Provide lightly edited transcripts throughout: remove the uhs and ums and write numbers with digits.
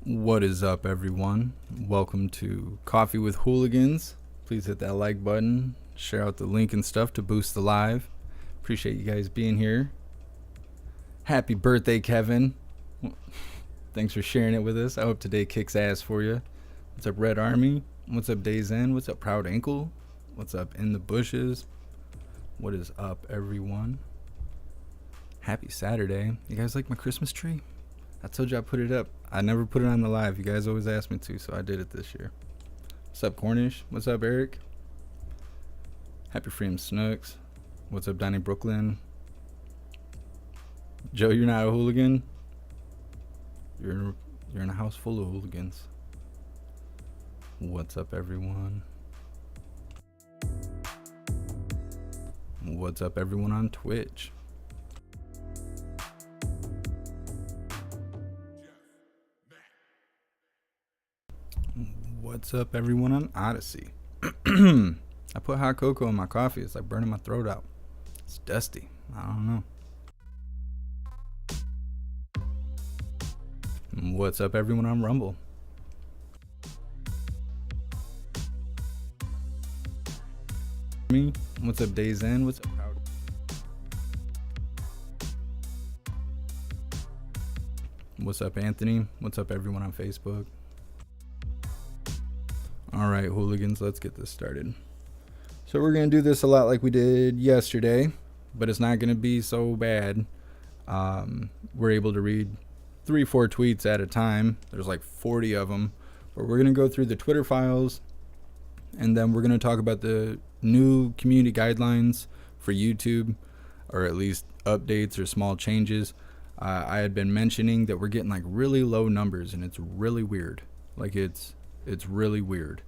What is up, everyone? Welcome to Coffee with Hooligans. Please hit that like button, share out the link and stuff to boost the live. Appreciate you guys being here. Happy birthday, Kevin. Thanks for sharing it with us. I hope today kicks ass for you. What's up, Red Army? What's up, Days End? What's up, Proud Ankle? What's up, In the Bushes? What is up, everyone? Happy Saturday. You guys like my Christmas tree? I told you I put it up. I never put it on the live. You guys always ask me to, so I did it this year. What's up, Cornish? What's up, Eric? Happy Freedom Snooks. What's up, Donnie Brooklyn? Joe, you're not a hooligan? You're in a house full of hooligans. What's up, everyone? What's up, everyone on Twitch? What's up, everyone on Odyssey? I put hot cocoa in my coffee. It's like burning my throat out. It's dusty. I don't know. What's up, everyone on Rumble? Me? What's up, Days End? What's up, Proud? What's up, Anthony? What's up, everyone on Facebook? All right, hooligans, let's get this started. So we're going to do this a lot like we did yesterday, but it's not going to be so bad. We're able to read 3-4 tweets at a time. There's like 40 of them, but we're going to go through the Twitter files, and then we're going to talk about the new community guidelines for YouTube, or at least updates or small changes. I had been mentioning that we're getting like really low numbers, and it's really weird. Like it's really weird.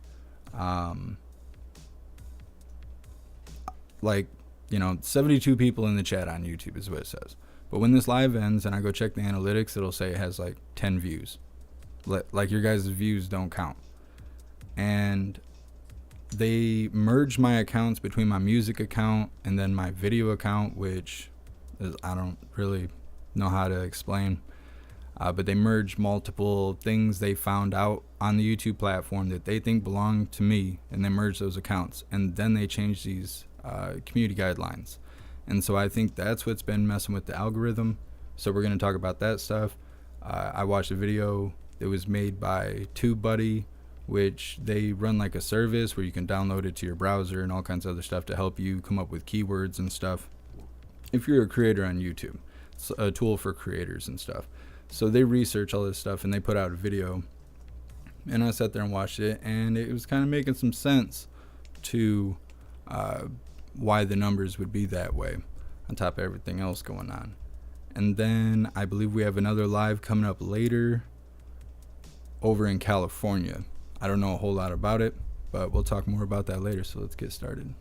Like, 72 people in the chat on YouTube is what it says. But when this live ends and I go check the analytics, it'll say it has like 10 views. Like your guys' views don't count. And they merged my accounts between my music account and then my video account, which I don't really know how to explain. But they merged multiple things they found out on the YouTube platform that they think belong to me, and they merged those accounts. And then they changed these community guidelines. And so I think that's what's been messing with the algorithm. So we're going to talk about that stuff. I watched a video that was made by TubeBuddy, which they run like a service where you can download it to your browser and all kinds of other stuff to help you come up with keywords and stuff. If you're a creator on YouTube, it's a tool for creators and stuff. So they research all this stuff and they put out a video, and I sat there and watched it, and it was kind of making some sense to why the numbers would be that way on top of everything else going on. And then I believe we have another live coming up later over in California. I don't know a whole lot about it, but we'll talk more about that later. So let's get started.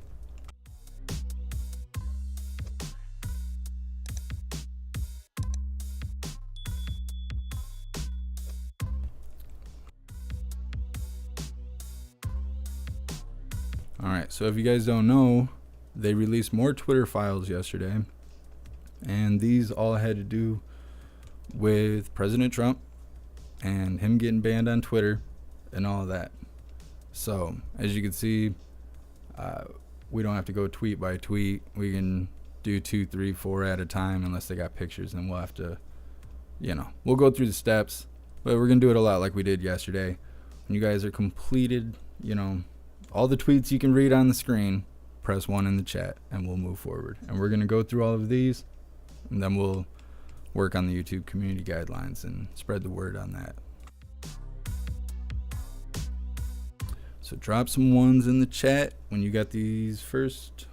Alright, so if you guys don't know, they released more Twitter files yesterday, and these all had to do with President Trump and him getting banned on Twitter and all of that. So, as you can see, we don't have to go tweet by tweet. We can do 2, 3, 4 at a time unless they got pictures, and we'll have to, we'll go through the steps, but we're going to do it a lot like we did yesterday. When you guys are completed, all the tweets you can read on the screen, press 1 in the chat, and we'll move forward. And we're going to go through all of these, and then we'll work on the YouTube community guidelines and spread the word on that. So drop some ones in the chat when you got these first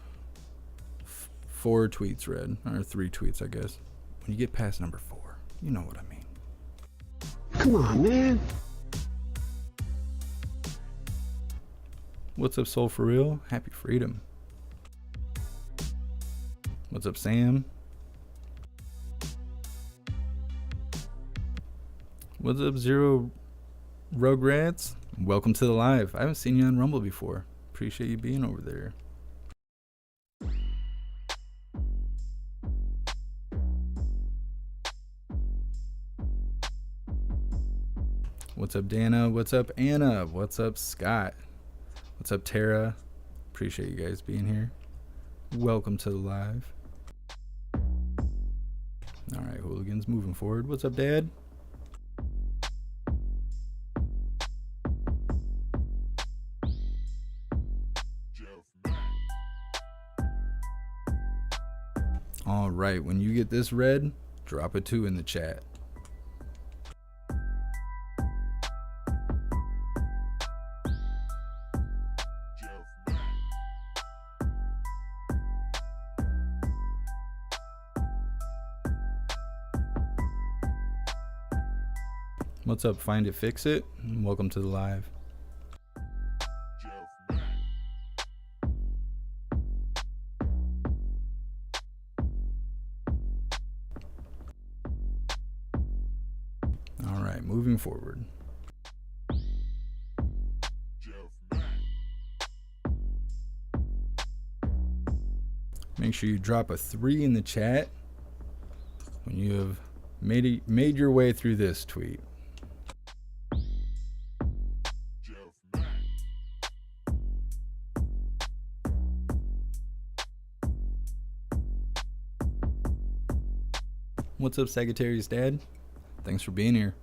4 tweets read, or 3 tweets, I guess. When you get past number 4, you know what I mean. Come on, man. What's up, Soul For Real? Happy Freedom. What's up, Sam? What's up, Zero Rugrats? Welcome to the live. I haven't seen you on Rumble before. Appreciate you being over there. What's up, Dana? What's up, Anna? What's up, Scott? What's up, Tara? Appreciate you guys being here. Welcome to the live. All right, hooligans, moving forward. What's up, Dad? All right, when you get this read, drop a 2 in the chat. What's up, Find It, Fix It? Welcome to the live. All right, moving forward. Make sure you drop a 3 in the chat when you have made your way through this tweet. What's up, Secretary's dad? Thanks for being here.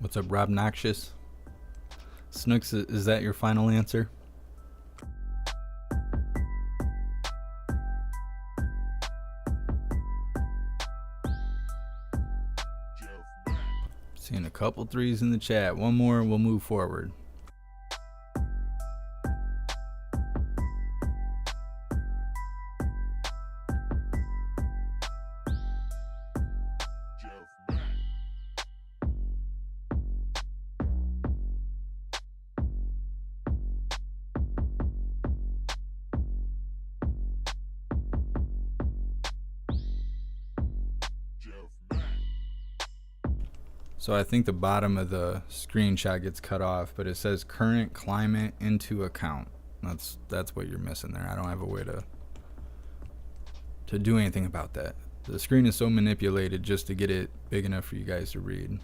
What's up, Rob Noxious? Snooks, is that your final answer? Seeing a couple 3s in the chat. One more and we'll move forward. So I think the bottom of the screenshot gets cut off, but it says current climate into account. That's what you're missing there. I don't have a way to do anything about that. The screen is so manipulated just to get it big enough for you guys to read.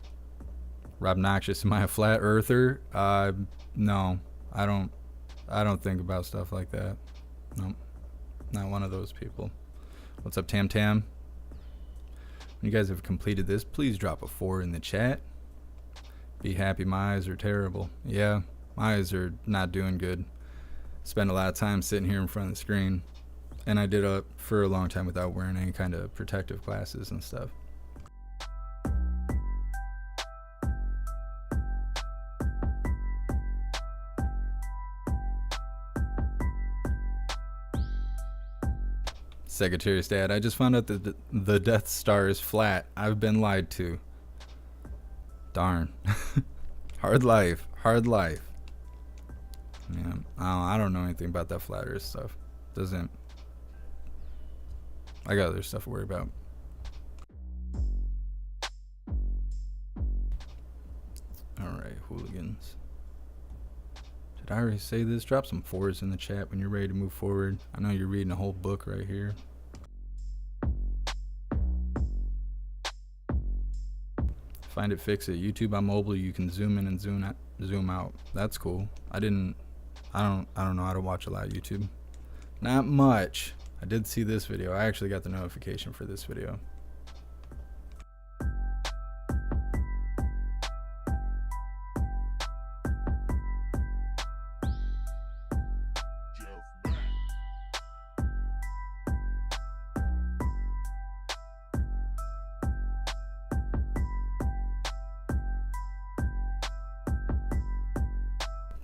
Rob Noxious, am I a flat earther? No, I don't think about stuff like that. Nope, not one of those people. What's up, Tam Tam? When you guys have completed this, please drop a 4 in the chat. Be happy, my eyes are terrible. Yeah, my eyes are not doing good. Spend a lot of time sitting here in front of the screen, and I did it for a long time without wearing any kind of protective glasses and stuff. Secretary's dad, I just found out that the Death Star is flat. I've been lied to. Darn. Hard life. Hard life. Yeah, I don't know anything about that flat earth stuff. I got other stuff to worry about. Alright, hooligans. Did I already say this? Drop some 4s in the chat when you're ready to move forward. I know you're reading a whole book right here. Find It, Fix It. YouTube on mobile, you can zoom in and zoom out. That's cool. I don't know how to watch a lot of YouTube. Not much. I did see this video. I actually got the notification for this video.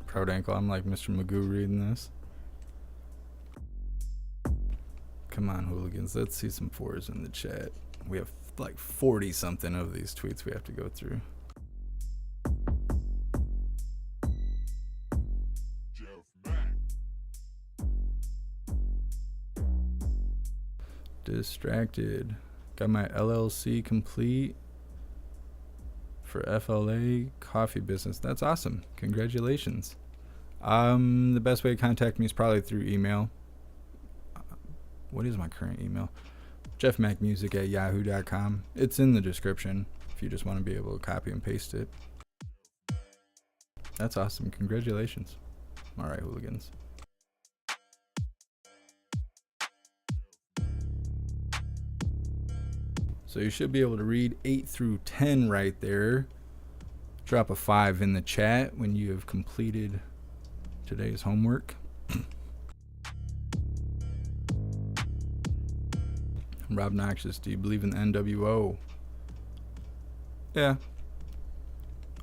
Proud ankle. I'm like Mr. Magoo reading this. Come on, hooligans. Let's see some 4s in the chat. We have like 40 something of these tweets we have to go through. Distracted. Got my LLC complete. for FLA coffee business. That's awesome. Congratulations. The best way to contact me is probably through email. What is my current email? jeffmacmusic@yahoo.com. It's in the description if you just want to be able to copy and paste it. That's awesome. Congratulations. All right, hooligans. So you should be able to read 8 through 10 right there. Drop a 5 in the chat when you have completed today's homework. Rob Noxious, do you believe in the NWO? Yeah.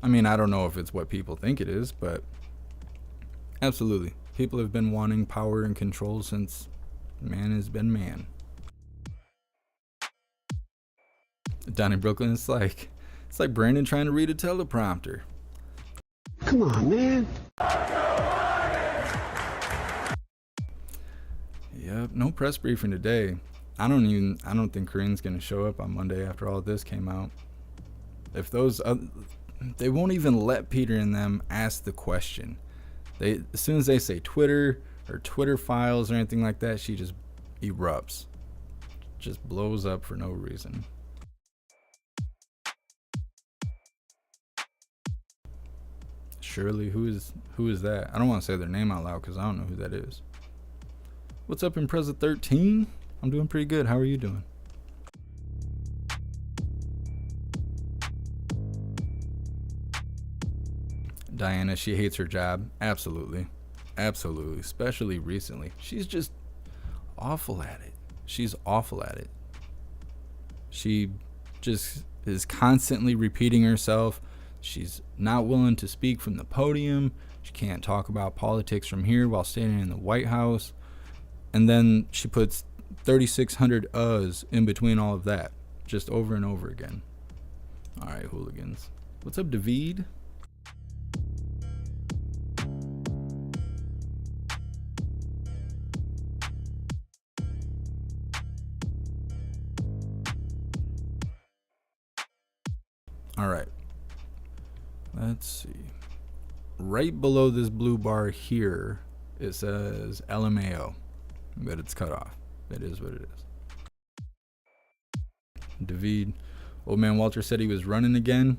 I mean, I don't know if it's what people think it is, but absolutely. People have been wanting power and control since man has been man. Down in Brooklyn, it's like Brandon trying to read a teleprompter. Come on, man. Yep, no press briefing today. I don't think Corinne's gonna show up on Monday after all this came out. If those they won't even let Peter and them ask the question. As soon as they say Twitter or Twitter files or anything like that, she just erupts. Just blows up for no reason. Shirley, who is that? I don't want to say their name out loud because I don't know who that is. What's up, Impreza 13? I'm doing pretty good. How are you doing? Diana, she hates her job. Absolutely. Absolutely. Especially recently. She's just awful at it. She's awful at it. She just is constantly repeating herself. She's not willing to speak from the podium. She can't talk about politics from here while standing in the White House. And then she puts 3,600 uhs in between all of that, just over and over again. All right, hooligans. What's up, David? All right. Let's see. Right below this blue bar here, it says LMAO, but it's cut off. It is what it is. David, old man Walter said he was running again.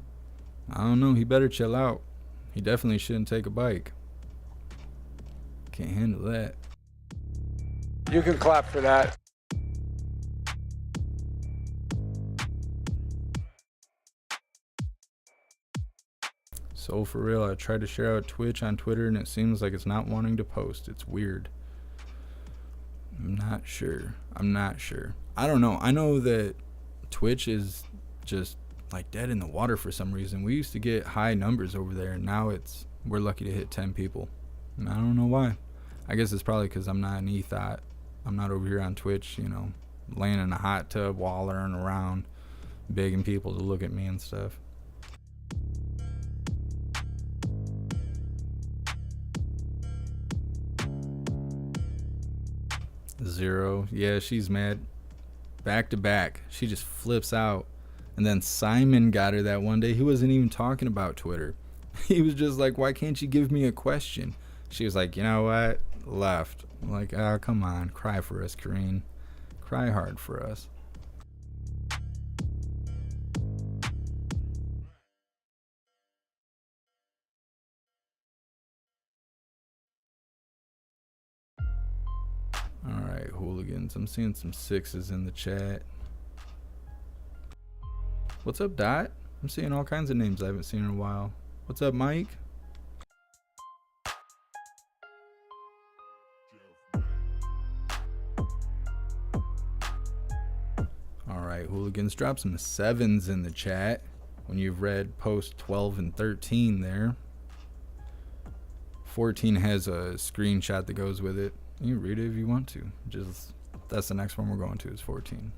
I don't know. He better chill out. He definitely shouldn't take a bike. Can't handle that. You can clap for that. So for real, I tried to share out Twitch on Twitter and it seems like it's not wanting to post. It's weird. I'm not sure. I don't know. I know that Twitch is just like dead in the water for some reason. We used to get high numbers over there and now we're lucky to hit 10 people. And I don't know why. I guess it's probably because I'm not an ethot. I'm not over here on Twitch, laying in a hot tub, wallering around, begging people to look at me and stuff. Zero. Yeah, she's mad. Back to back. She just flips out. And then Simon got her that one day. He wasn't even talking about Twitter. He was just like, why can't you give me a question? She was like, you know what? Left. I'm like, oh, come on. Cry for us, Kareen. Cry hard for us. Alright, hooligans. I'm seeing some 6s in the chat. What's up, Dot? I'm seeing all kinds of names I haven't seen in a while. What's up, Mike? Alright, hooligans. Drop some 7s in the chat when you've read post 12 and 13 there. 14 has a screenshot that goes with it. You can read it if you want to. That's the next one we're going to is 14.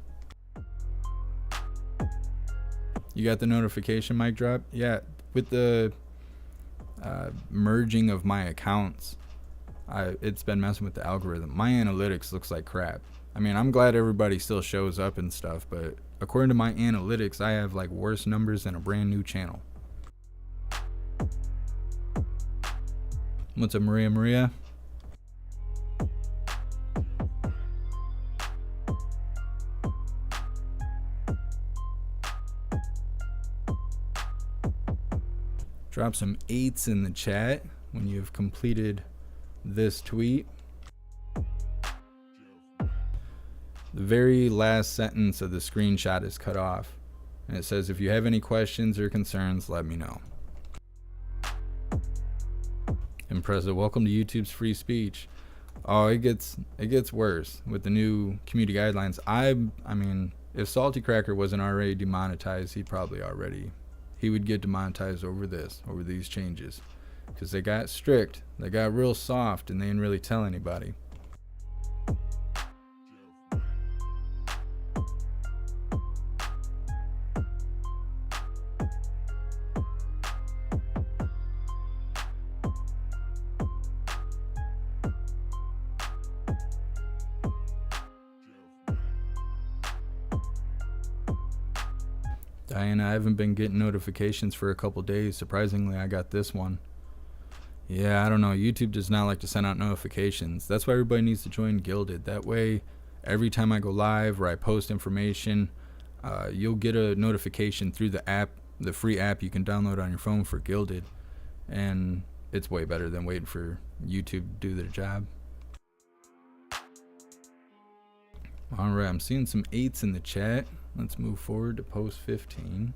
You got the notification mic drop? Yeah, with the merging of my accounts, it's been messing with the algorithm. My analytics looks like crap. I mean, I'm glad everybody still shows up and stuff, but according to my analytics, I have like worse numbers than a brand new channel. What's up, Maria? Maria? Drop some 8s in the chat when you've completed this tweet. The very last sentence of the screenshot is cut off, and it says, if you have any questions or concerns, let me know. Impressive. Welcome to YouTube's free speech. Oh, it gets worse with the new community guidelines. I mean, if Salty Cracker wasn't already demonetized, he would get demonetized over these changes, because they got strict, they got real soft, and they didn't really tell anybody. Diana, I haven't been getting notifications for a couple days. Surprisingly, I got this one. Yeah, I don't know. YouTube does not like to send out notifications. That's why everybody needs to join Gilded. That way, every time I go live or I post information, you'll get a notification through the app, the free app you can download on your phone for Gilded. And it's way better than waiting for YouTube to do their job. All right, I'm seeing some 8s in the chat. Let's move forward to post 15.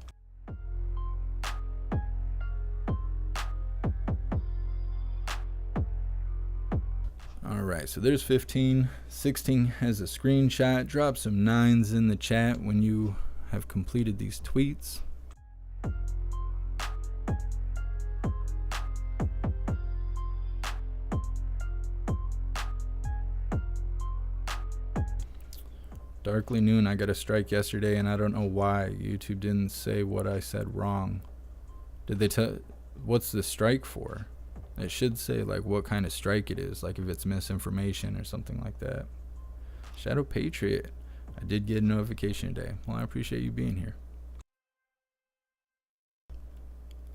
All right, so there's 15. 16 has a screenshot. Drop some 9s in the chat when you have completed these tweets. Darkly Noon, I got a strike yesterday and I don't know why. YouTube didn't say what I said wrong. Did they tell, what's the strike for? It should say like what kind of strike it is, like if it's misinformation or something like that. Shadow Patriot, I did get a notification today. Well, I appreciate you being here.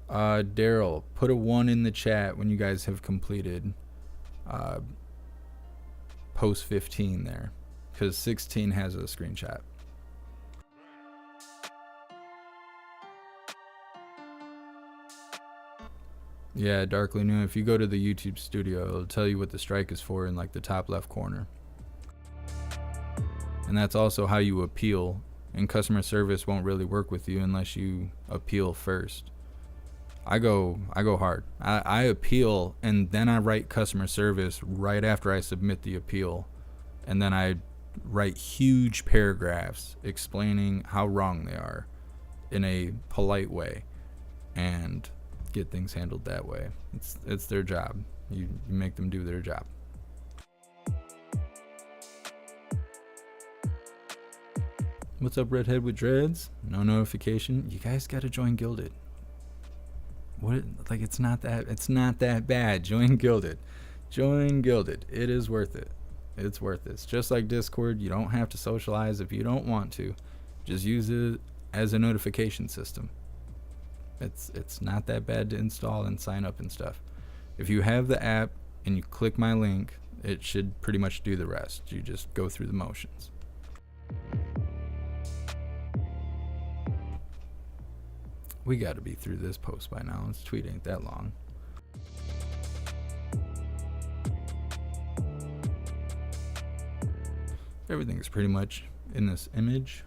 Daryl, put a 1 in the chat when you guys have completed post 15 there, because 16 has a screenshot. Yeah, Darkly Noon, if you go to the YouTube studio, it'll tell you what the strike is for in like the top left corner. And that's also how you appeal, and customer service won't really work with you unless you appeal first. I go hard. I appeal, and then I write customer service right after I submit the appeal, and then I write huge paragraphs explaining how wrong they are in a polite way, and get things handled that way. It's their job. You make them do their job. What's up, Redhead with Dreads? No notification. You guys gotta join Gilded. What, like, it's not that bad. Join Gilded. Join Gilded. It is worth it. It's worth it. It's just like Discord. You don't have to socialize if you don't want to. Just use it as a notification system. It's not that bad to install and sign up and stuff. If you have the app and you click my link, it should pretty much do the rest. You just go through the motions. We got to be through this post by now. This tweet ain't that long. Everything is pretty much in this image.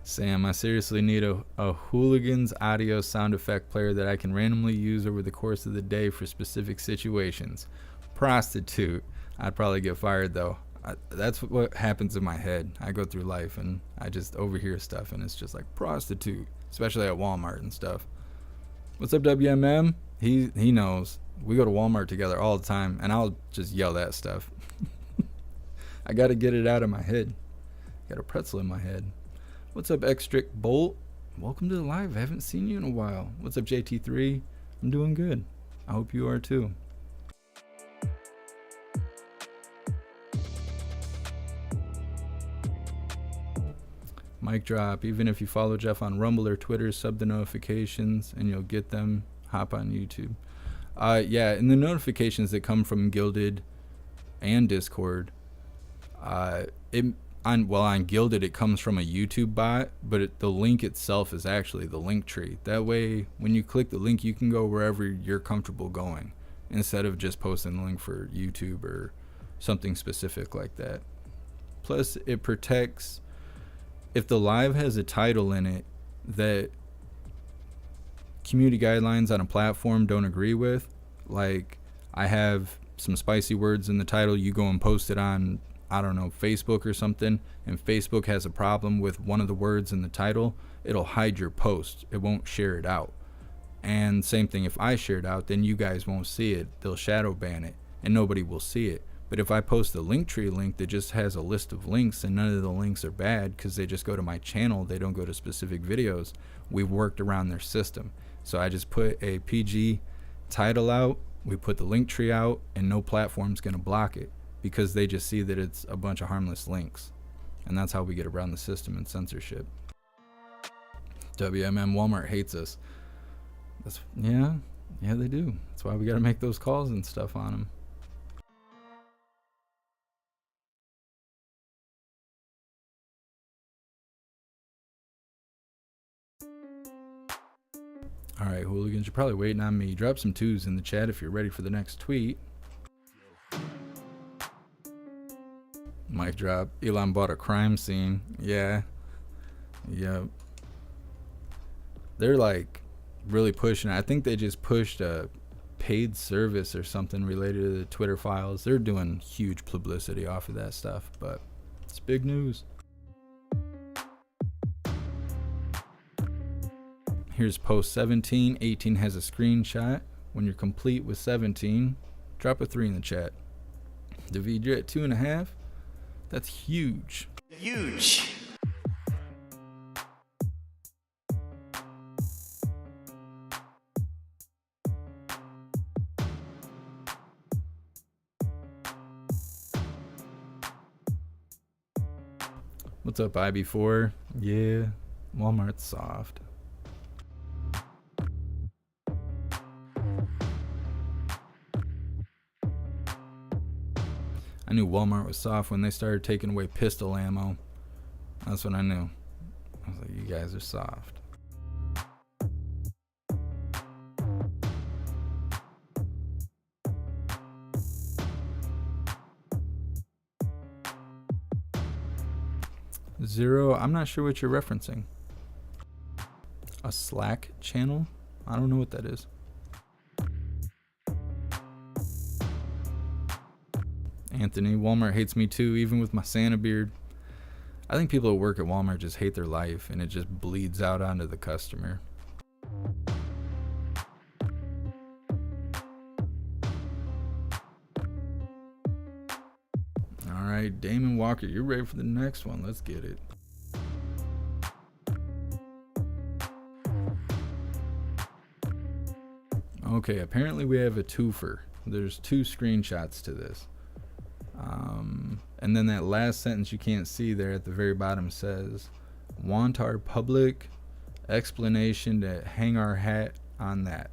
Sam, I seriously need a Hooligans audio sound effect player that I can randomly use over the course of the day for specific situations. Prostitute. I'd probably get fired though. That's what happens in my head. I go through life and I just overhear stuff and it's just like prostitute, especially at Walmart and stuff. What's up, WMM? He knows. We go to Walmart together all the time and I'll just yell that stuff. I got to get it out of my head. Got a pretzel in my head. What's up, Extric Bolt? Welcome to the live. I haven't seen you in a while. What's up, JT3? I'm doing good. I hope you are too. Mic drop. Even if you follow Jeff on Rumble or Twitter, sub the notifications and you'll get them. Hop on YouTube. Yeah, and the notifications that come from Gilded and Discord, on Gilded it comes from a YouTube bot, but the link itself is actually the link tree. That way, when you click the link, you can go wherever you're comfortable going, instead of just posting the link for YouTube or something specific like that. Plus, it protects, if the live has a title in it that community guidelines on a platform don't agree with, like I have some spicy words in the title, you go and post it on, I don't know, Facebook or something, and Facebook has a problem with one of the words in the title, it'll hide your post. It won't share it out. And same thing, if I share it out, then you guys won't see it. They'll shadow ban it and nobody will see it. But if I post a Linktree link that just has a list of links and none of the links are bad because they just go to my channel, they don't go to specific videos, we've worked around their system. So I just put a PG title out, we put the Linktree out, and no platform's going to block it because they just see that it's a bunch of harmless links. And that's how we get around the system and censorship. WMM Walmart hates us. Yeah, they do. That's why we got to make those calls and stuff on them. Alright, hooligans, you're probably waiting on me. Drop some twos in the chat if you're ready for the next tweet. Mic drop. Elon bought a crime scene. Yeah. Yep. They're like really pushing it. I think they just pushed a paid service or something related to the Twitter files. They're doing huge publicity off of that stuff, but it's big news. Here's post 17. 18 has a screenshot. When you're complete with 17, drop a 3 in the chat. David, you're at 2.5. That's huge. Huge. What's up, IB4? Yeah, Walmart's soft. I knew Walmart was soft when they started taking away pistol ammo. That's when I knew. I was like, you guys are soft. Zero, I'm not sure what you're referencing. A Slack channel? I don't know what that is. Anthony, Walmart hates me too, even with my Santa beard. I think people that work at Walmart just hate their life and it just bleeds out onto the customer. Alright, Damon Walker, you're ready for the next one. Let's get it. Okay, apparently we have a twofer. There's 2 screenshots to this. And then that last sentence you can't see there at the very bottom says, want our public explanation to hang our hat on that.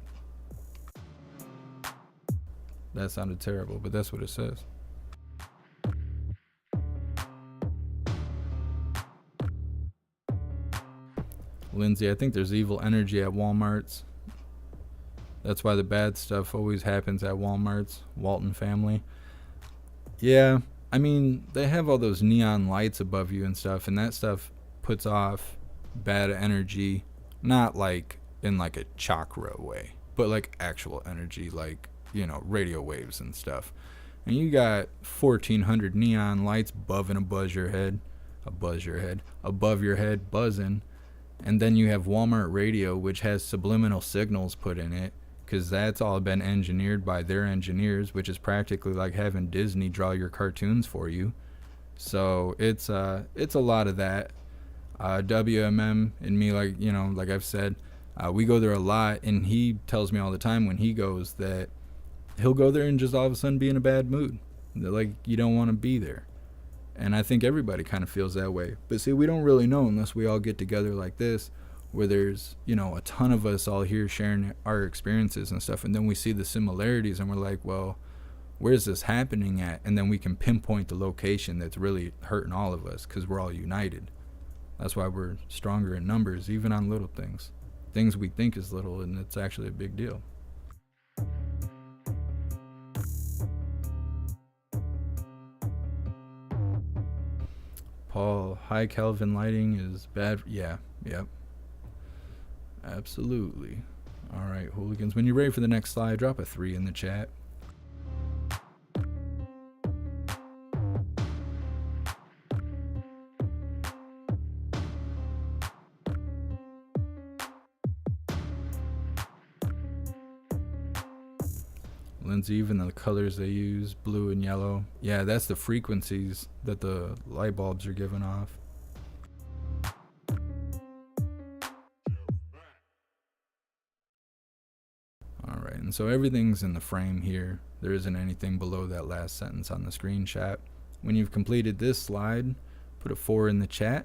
That sounded terrible, but that's what it says. Lindsay, I think there's evil energy at Walmart's. That's why the bad stuff always happens at Walmart's. Walton family. Yeah, I mean, they have all those neon lights above you and stuff, and that stuff puts off bad energy, not like in like a chakra way, but like actual energy, like, you know, radio waves and stuff. And you got 1,400 neon lights above your head, buzzing. And then you have Walmart radio, which has subliminal signals put in it, because that's all been engineered by their engineers, which is practically like having Disney draw your cartoons for you. So it's a lot of that. WMM and me, like, you know, like I've said, we go there a lot, and he tells me all the time when he goes that he'll go there and just all of a sudden be in a bad mood. Like, you don't want to be there. And I think everybody kind of feels that way. But see, we don't really know unless we all get together like this, where there's, you know, a ton of us all here sharing our experiences and stuff. And then we see the similarities and we're like, well, where's this happening at? And then we can pinpoint the location that's really hurting all of us because we're all united. That's why we're stronger in numbers, even on little things. Things we think is little, and it's actually a big deal. Paul, high Kelvin lighting is bad. Yeah, yep. Absolutely. All right, hooligans. When you're ready for the next slide, drop a 3 in the chat. Lindsay, even the colors they use, blue and yellow. Yeah, that's the frequencies that the light bulbs are giving off. All right, and so everything's in the frame here. There isn't anything below that last sentence on the screenshot. When you've completed this slide, put a 4 in the chat.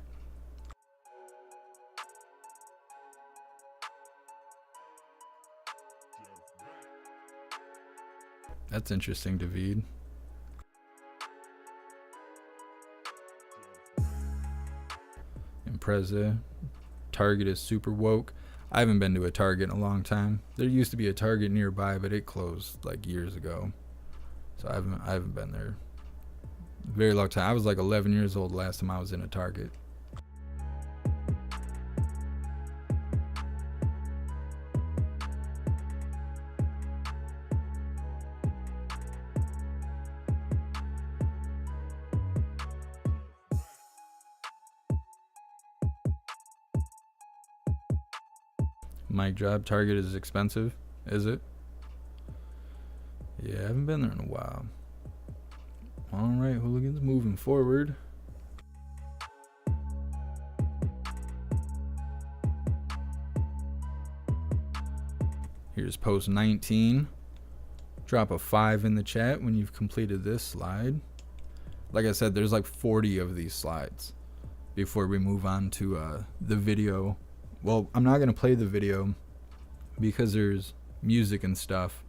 That's interesting, David. Impreza. Target is super woke. I haven't been to a Target in a long time. There used to be a Target nearby, but it closed like years ago. So I haven't been there a very long time. I was like 11 years old last time I was in a Target. Mic drop. Target is expensive. Is it? Yeah, I haven't been there in a while. All right, hooligans, moving forward. Here's post 19. Drop a 5 in the chat when you've completed this slide. Like I said, there's like 40 of these slides before we move on to the video. Well, I'm not going to play the video because there's music and stuff,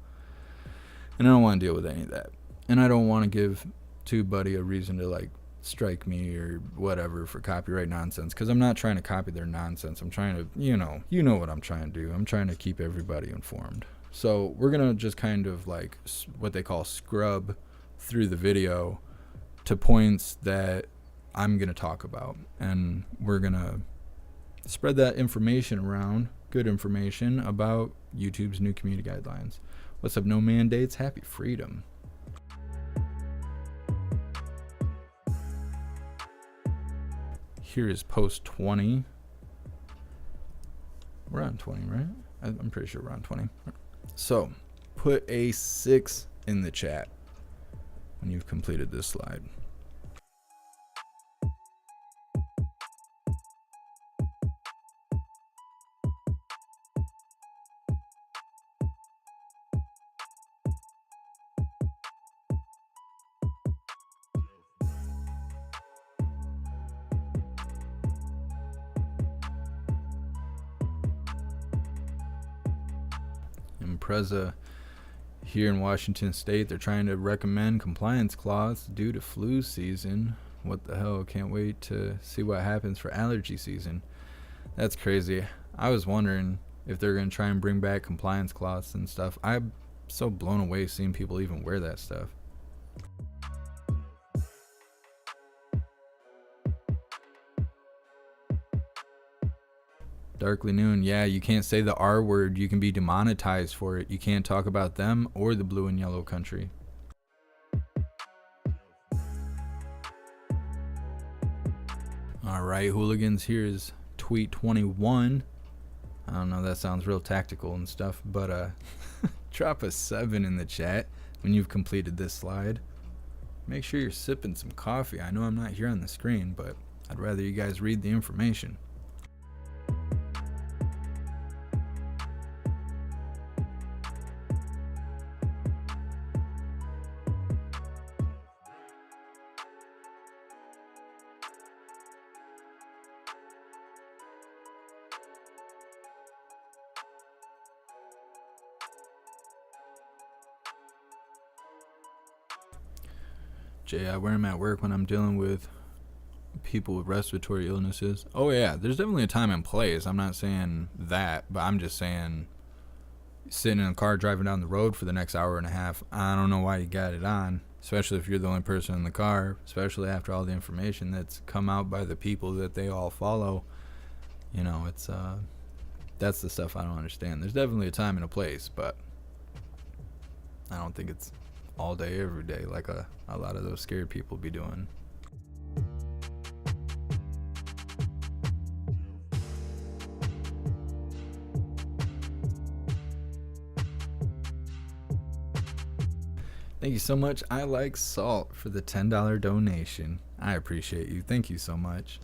and I don't want to deal with any of that. And I don't want to give TubeBuddy a reason to like strike me or whatever for copyright nonsense, because I'm not trying to copy their nonsense. I'm trying to, you know what I'm trying to do. I'm trying to keep everybody informed. So we're going to just kind of like what they call scrub through the video to points that I'm going to talk about, and we're going to spread that information around, good information about YouTube's new community guidelines. What's up, no mandates? Happy freedom. Here is post 20. We're on 20, right? I'm pretty sure we're on 20. So put a 6 in the chat when you've completed this slide. Impreza here in Washington State, they're trying to recommend compliance clause due to flu season. What the hell? Can't wait to see what happens for allergy season. That's crazy. I was wondering if they're going to try and bring back compliance clause and stuff. I'm so blown away seeing people even wear that stuff. Darkly Noon, yeah, you can't say the R word. You can be demonetized for it. You can't talk about them or the blue and yellow country. All right, hooligans, here's tweet 21. I don't know, that sounds real tactical and stuff, but drop a 7 in the chat when you've completed this slide. Make sure you're sipping some coffee. I know I'm not here on the screen, but I'd rather you guys read the information. Jay, I wear them at work when I'm dealing with people with respiratory illnesses. Oh yeah, there's definitely a time and place. I'm not saying that, but I'm just saying sitting in a car driving down the road for the next hour and a half, I don't know why you got it on, especially if you're the only person in the car, especially after all the information that's come out by the people that they all follow. You know, it's that's the stuff I don't understand. There's definitely a time and a place, but I don't think it's all day every day like a lot of those scared people be doing. Thank you so much. I like salt for the $10 donation. I appreciate you. Thank you so much.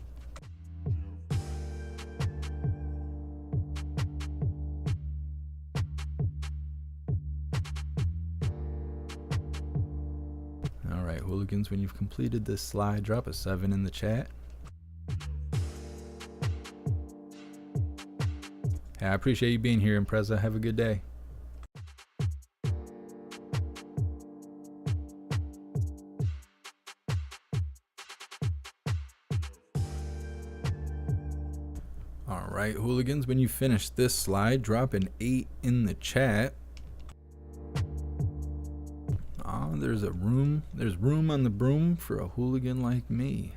All right, hooligans, when you've completed this slide, drop a 7 in the chat. Hey, I appreciate you being here, Impreza. Have a good day. Alright, hooligans, when you finish this slide, drop an 8 in the chat. Oh, there's room on the broom for a hooligan like me.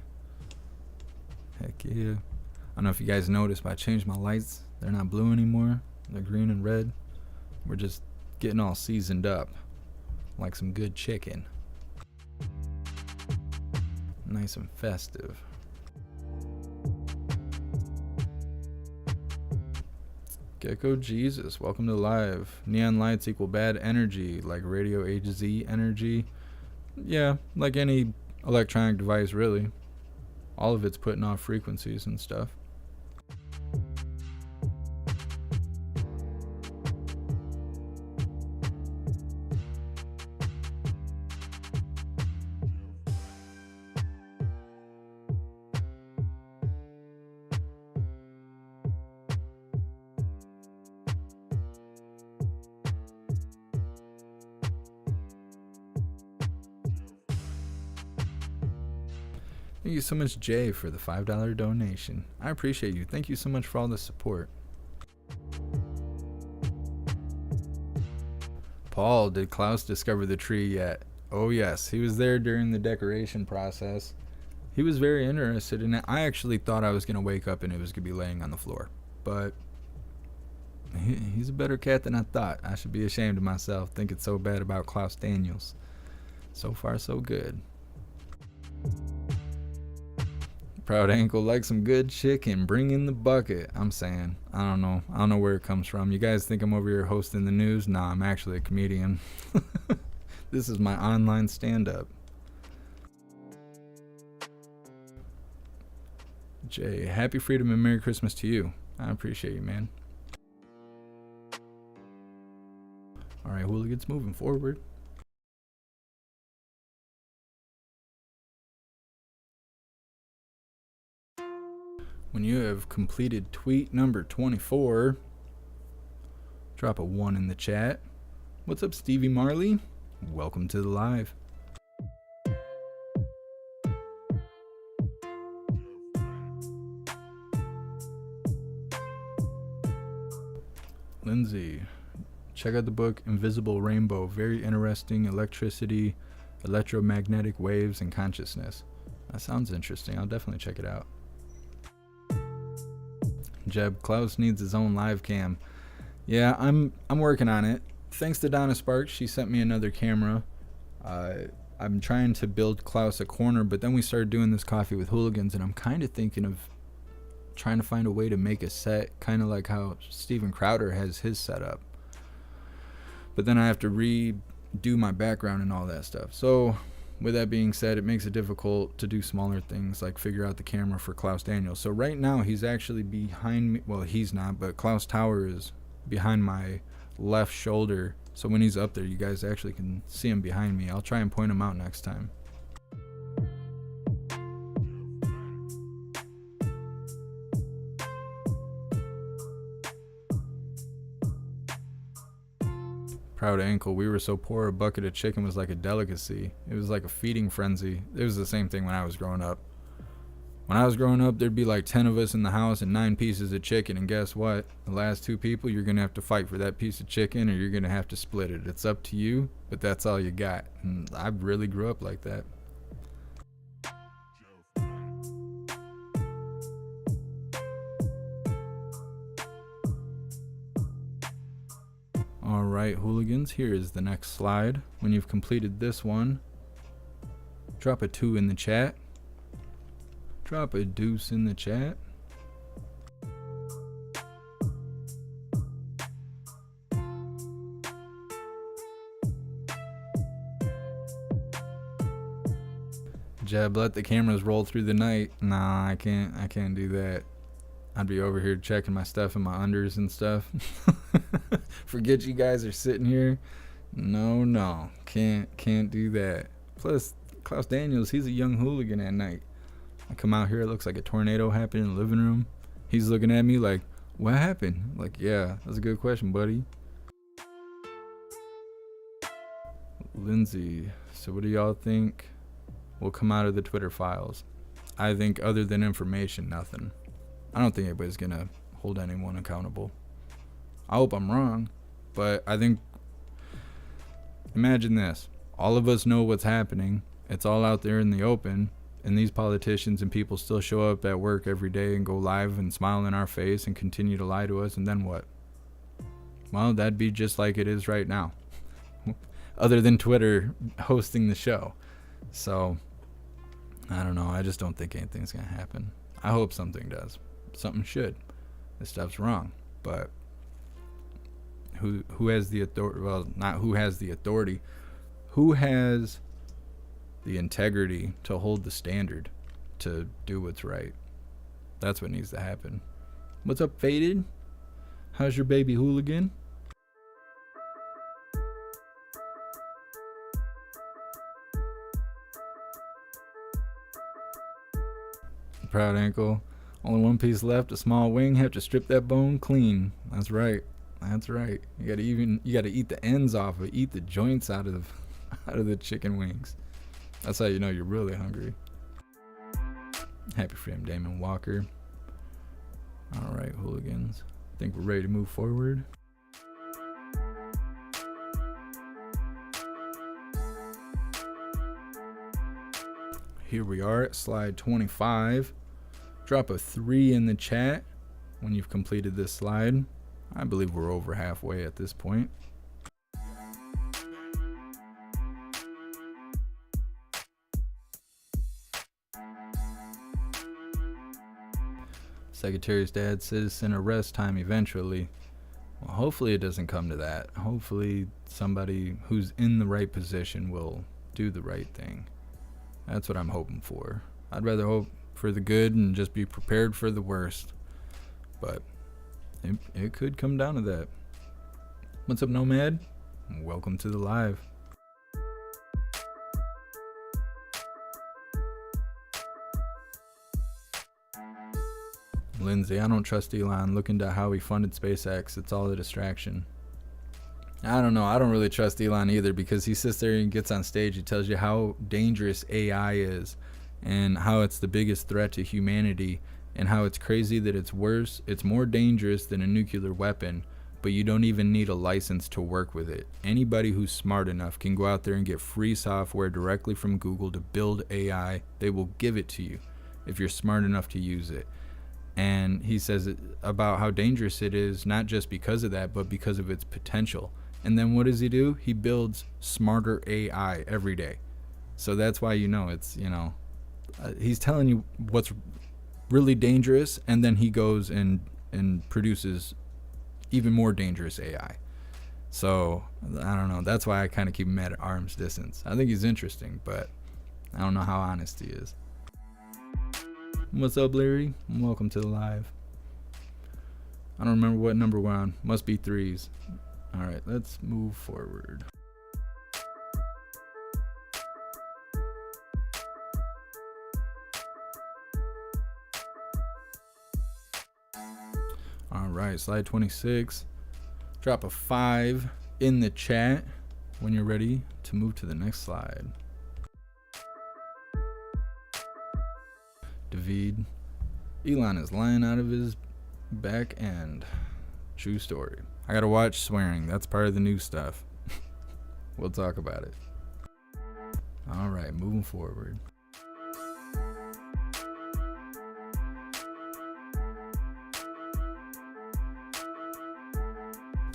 Heck yeah. I don't know if you guys noticed, but I changed my lights. They're not blue anymore. They're green and red. We're just getting all seasoned up like some good chicken. Nice and festive. Gecko Jesus, welcome to live. Neon lights equal bad energy, like radio AZ energy. Yeah, like any electronic device, really. All of it's putting off frequencies and stuff. Thank you so much, Jay, for the $5 donation. I appreciate you. Thank you so much for all the support. Paul, did Klaus discover the tree yet? Oh yes, he was there during the decoration process. He was very interested in it. I actually thought I was going to wake up and it was going to be laying on the floor. But he's a better cat than I thought. I should be ashamed of myself thinking so bad about Klaus Daniels. So far, so good. Proud ankle, like some good chicken. Bring in the bucket. I'm saying, I don't know where it comes from. You guys think I'm over here hosting the news? Nah, I'm actually a comedian. This is my online stand-up. Jay, happy freedom and Merry Christmas to you. I appreciate you, man. All right, hooligans, moving forward. When you have completed tweet number 24, drop a 1 in the chat. What's up, Stevie Marley? Welcome to the live. Lindsay, check out the book Invisible Rainbow. Very interesting. Electricity, electromagnetic waves, and consciousness. That sounds interesting. I'll definitely check it out. Jeb, Klaus needs his own live cam. Yeah, I'm working on it. Thanks to Donna Sparks, she sent me another camera. I'm trying to build Klaus a corner, but then we started doing this coffee with hooligans, and I'm kind of thinking of trying to find a way to make a set kind of like how Steven Crowder has his setup. But then I have to redo my background and all that stuff. So with that being said, it makes it difficult to do smaller things like figure out the camera for Klaus Daniels. So right now he's actually behind me. Well, he's not, but Klaus Tower is behind my left shoulder. So when he's up there, you guys actually can see him behind me. I'll try and point him out next time. Proud ankle. We were so poor, a bucket of chicken was like a delicacy. It was like a feeding frenzy. It was the same thing when I was growing up. When I was growing up, there'd be like 10 of us in the house and 9 pieces of chicken. And guess what? The last 2 people, you're going to have to fight for that piece of chicken, or you're going to have to split it. It's up to you, but that's all you got. And I really grew up like that. Alright, hooligans, here is the next slide. When you've completed this one, drop a 2 in the chat. Drop a deuce in the chat. Jeb, let the cameras roll through the night. Nah, I can't do that. I'd be over here checking my stuff in my unders and stuff. Forget you guys are sitting here. No, can't do that. Plus, Klaus Daniels, he's a young hooligan at night. I come out here, it looks like a tornado happened in the living room. He's looking at me like, what happened? I'm like, yeah, that's a good question, buddy. Lindsay, so what do y'all think will come out of the Twitter files? I think other than information, nothing. I don't think anybody's gonna hold anyone accountable. I hope I'm wrong, but I think, imagine this. All of us know what's happening. It's all out there in the open. And these politicians and people still show up at work every day and go live and smile in our face and continue to lie to us. And then what? Well, that'd be just like it is right now. Other than Twitter hosting the show. So, I don't know. I just don't think anything's going to happen. I hope something does. Something should. This stuff's wrong. But who has the authority? Well, not who has the authority. Who has the integrity to hold the standard, to do what's right? That's what needs to happen. What's up, Faded? How's your baby hooligan? Proud ankle. Only 1 piece left, a small wing. Have to strip that bone clean. That's right. You gotta eat the ends off of it. Eat the joints out of the chicken wings. That's how you know you're really hungry. Happy for him, Damon Walker. All right, hooligans. I think we're ready to move forward. Here we are at slide 25. Drop a 3 in the chat when you've completed this slide. I believe we're over halfway at this point. Secretary's dad citizen arrest time eventually. Well, hopefully it doesn't come to that. Hopefully somebody who's in the right position will do the right thing. That's what I'm hoping for. I'd rather hope for the good and just be prepared for the worst. But it could come down to that. What's up, Nomad? Welcome to the live. Lindsay, I don't trust Elon. Look into how he funded SpaceX. It's all a distraction. I don't know. I don't really trust Elon either, because he sits there and gets on stage. He tells you how dangerous AI is and how it's the biggest threat to humanity and how it's crazy that it's more dangerous than a nuclear weapon, but you don't even need a license to work with it. Anybody who's smart enough can go out there and get free software directly from Google to build AI. They will give it to you if you're smart enough to use it. And he says about how dangerous it is, not just because of that, but because of its potential. And then what does he do? He builds smarter AI every day. So that's why it's, he's telling you what's really dangerous, and then he goes and produces even more dangerous AI. So I don't know. That's why I kind of keep him at arm's distance. I think he's interesting, but I don't know how honest he is. What's up, Larry? Welcome to the live. I don't remember what number we're on. Must be 3s. All right, let's move forward. All right, slide 26. Drop a 5 in the chat when you're ready to move to the next slide. David, Elon is lying out of his back end. True story. I gotta watch swearing. That's part of the new stuff. We'll talk about it. All right, moving forward.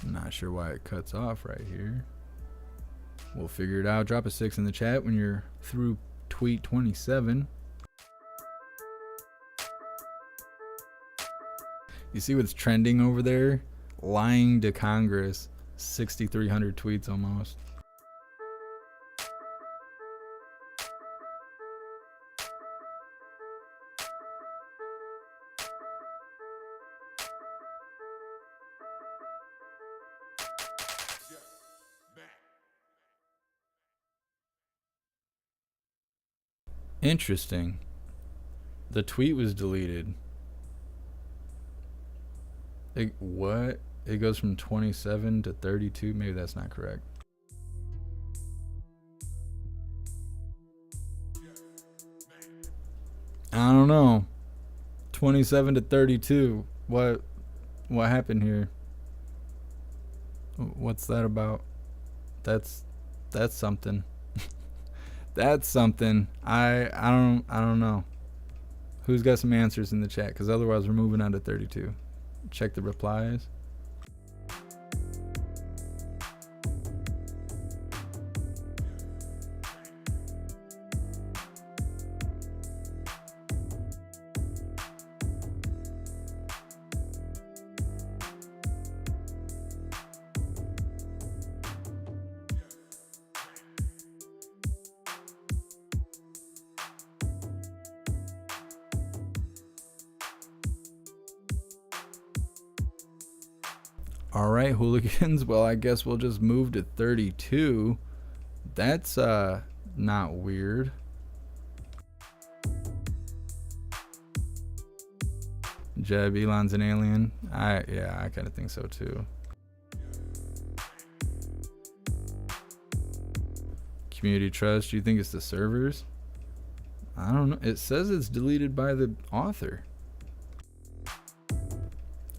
Not sure why it cuts off right here. We'll figure it out. Drop a 6 in the chat when you're through tweet 27. You see what's trending over there? Lying to Congress. 6,300 tweets almost. Interesting. The tweet was deleted. What? It goes from 27 to 32. Maybe that's not correct. I don't know. 27 to 32. What happened here? What's that about? That's something. That's something. I don't know. Who's got some answers in the chat? Because otherwise we're moving on to 32. Check the replies. All right, hooligans. Well, I guess we'll just move to 32. That's not weird. Jeb, Elon's an alien. Yeah, I kind of think so too. Community trust. Do you think it's the servers? I don't know. It says it's deleted by the author.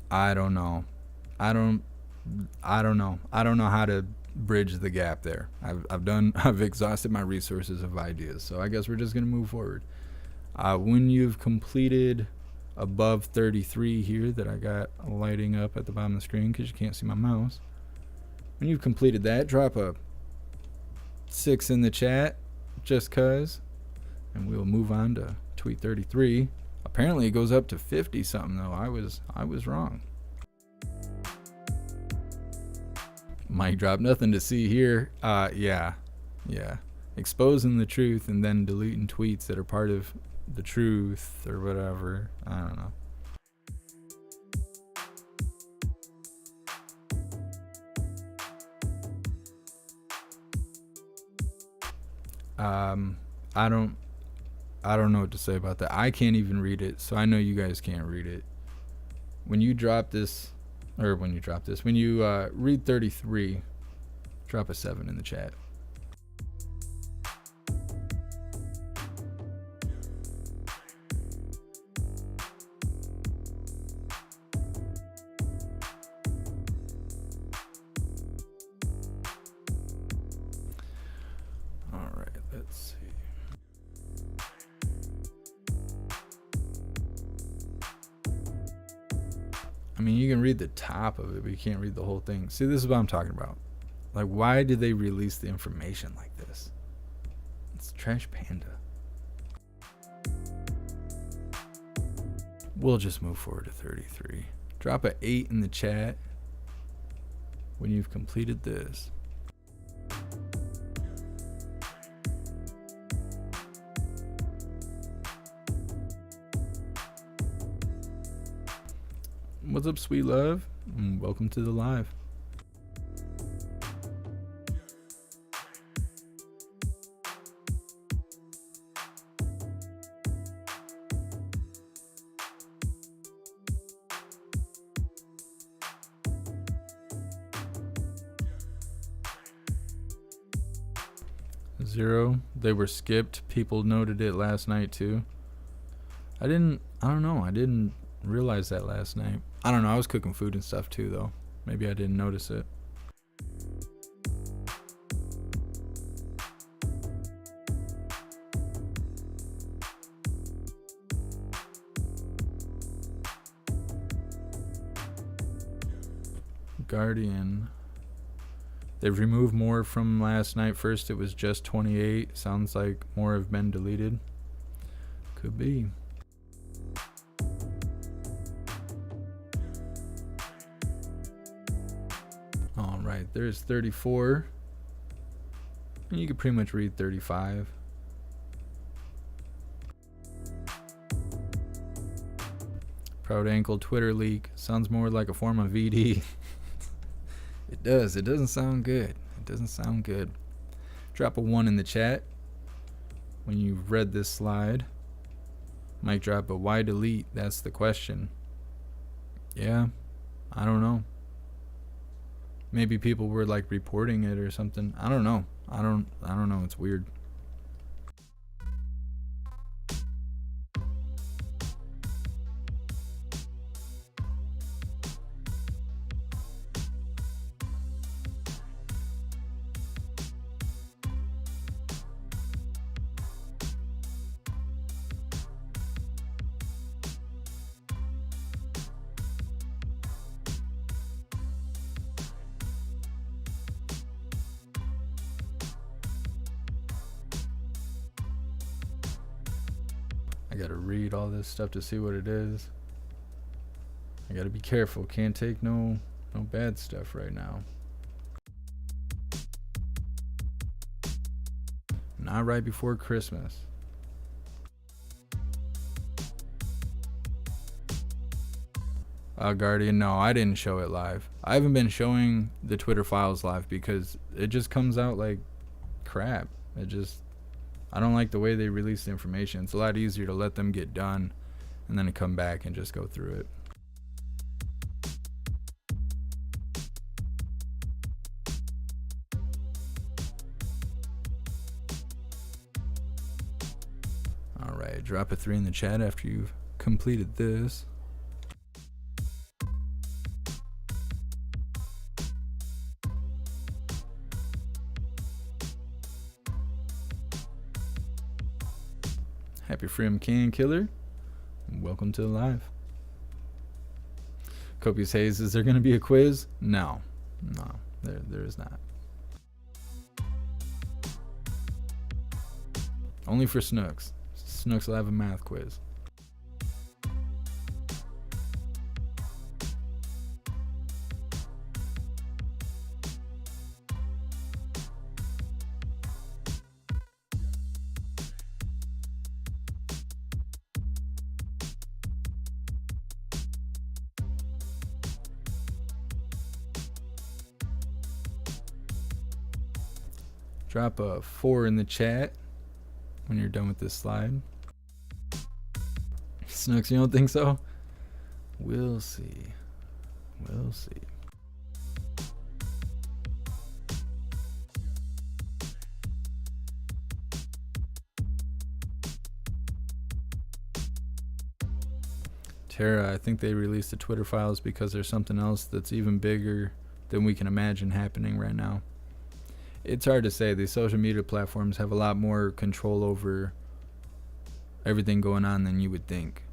I don't know. I don't know. I don't know how to bridge the gap there. I've exhausted my resources of ideas. So I guess we're just gonna move forward. When you've completed above 33 here that I got lighting up at the bottom of the screen because you can't see my mouse. When you've completed that, drop a 6 in the chat just cause, and we'll move on to tweet 33. Apparently it goes up to 50 something though. I was wrong. Mic drop, nothing to see here. Yeah. Exposing the truth and then deleting tweets that are part of the truth or whatever. I don't know. I don't know what to say about that. I can't even read it, so I know you guys can't read it. When you drop this, when you read 33, drop a 7 in the chat. All right, let's see. I mean, you can read the top of it, but you can't read the whole thing. See, this is what I'm talking about. Like, why did they release the information like this? It's Trash Panda. We'll just move forward to 33. Drop a 8 in the chat when you've completed this. What's up, sweet love? Welcome to the live. 0. They were skipped. People noted it last night too. I don't know. I didn't realize that last night. I don't know. I was cooking food and stuff too, though. Maybe I didn't notice it. Guardian. They've removed more from last night. First it was just 28. Sounds like more have been deleted. Could be. Alright, there's 34. And you could pretty much read 35. Proud ankle Twitter leak. Sounds more like a form of VD. It does. It doesn't sound good. It doesn't sound good. Drop a 1 in the chat when you've read this slide. Might drop a why delete. That's the question. Yeah, I don't know. Maybe people were like reporting it or something. I don't know. I don't know. It's weird. I gotta read all this stuff to see what it is. I gotta be careful. Can't take no bad stuff right now. Not right before Christmas. Guardian, no, I didn't show it live. I haven't been showing the Twitter files live because it just comes out like crap. I don't like the way they release the information. It's a lot easier to let them get done and then to come back and just go through it. Alright, drop a 3 in the chat after you've completed this. Happy Freedom Can Killer. Welcome to the live. Copious Hayes, is there going to be a quiz? No, there is not. Only for Snooks. Snooks will have a math quiz. Drop a 4 in the chat when you're done with this slide. Snooks, you don't think so? We'll see. We'll see. Tara, I think they released the Twitter files because there's something else that's even bigger than we can imagine happening right now. It's hard to say. These social media platforms have a lot more control over everything going on than you would think.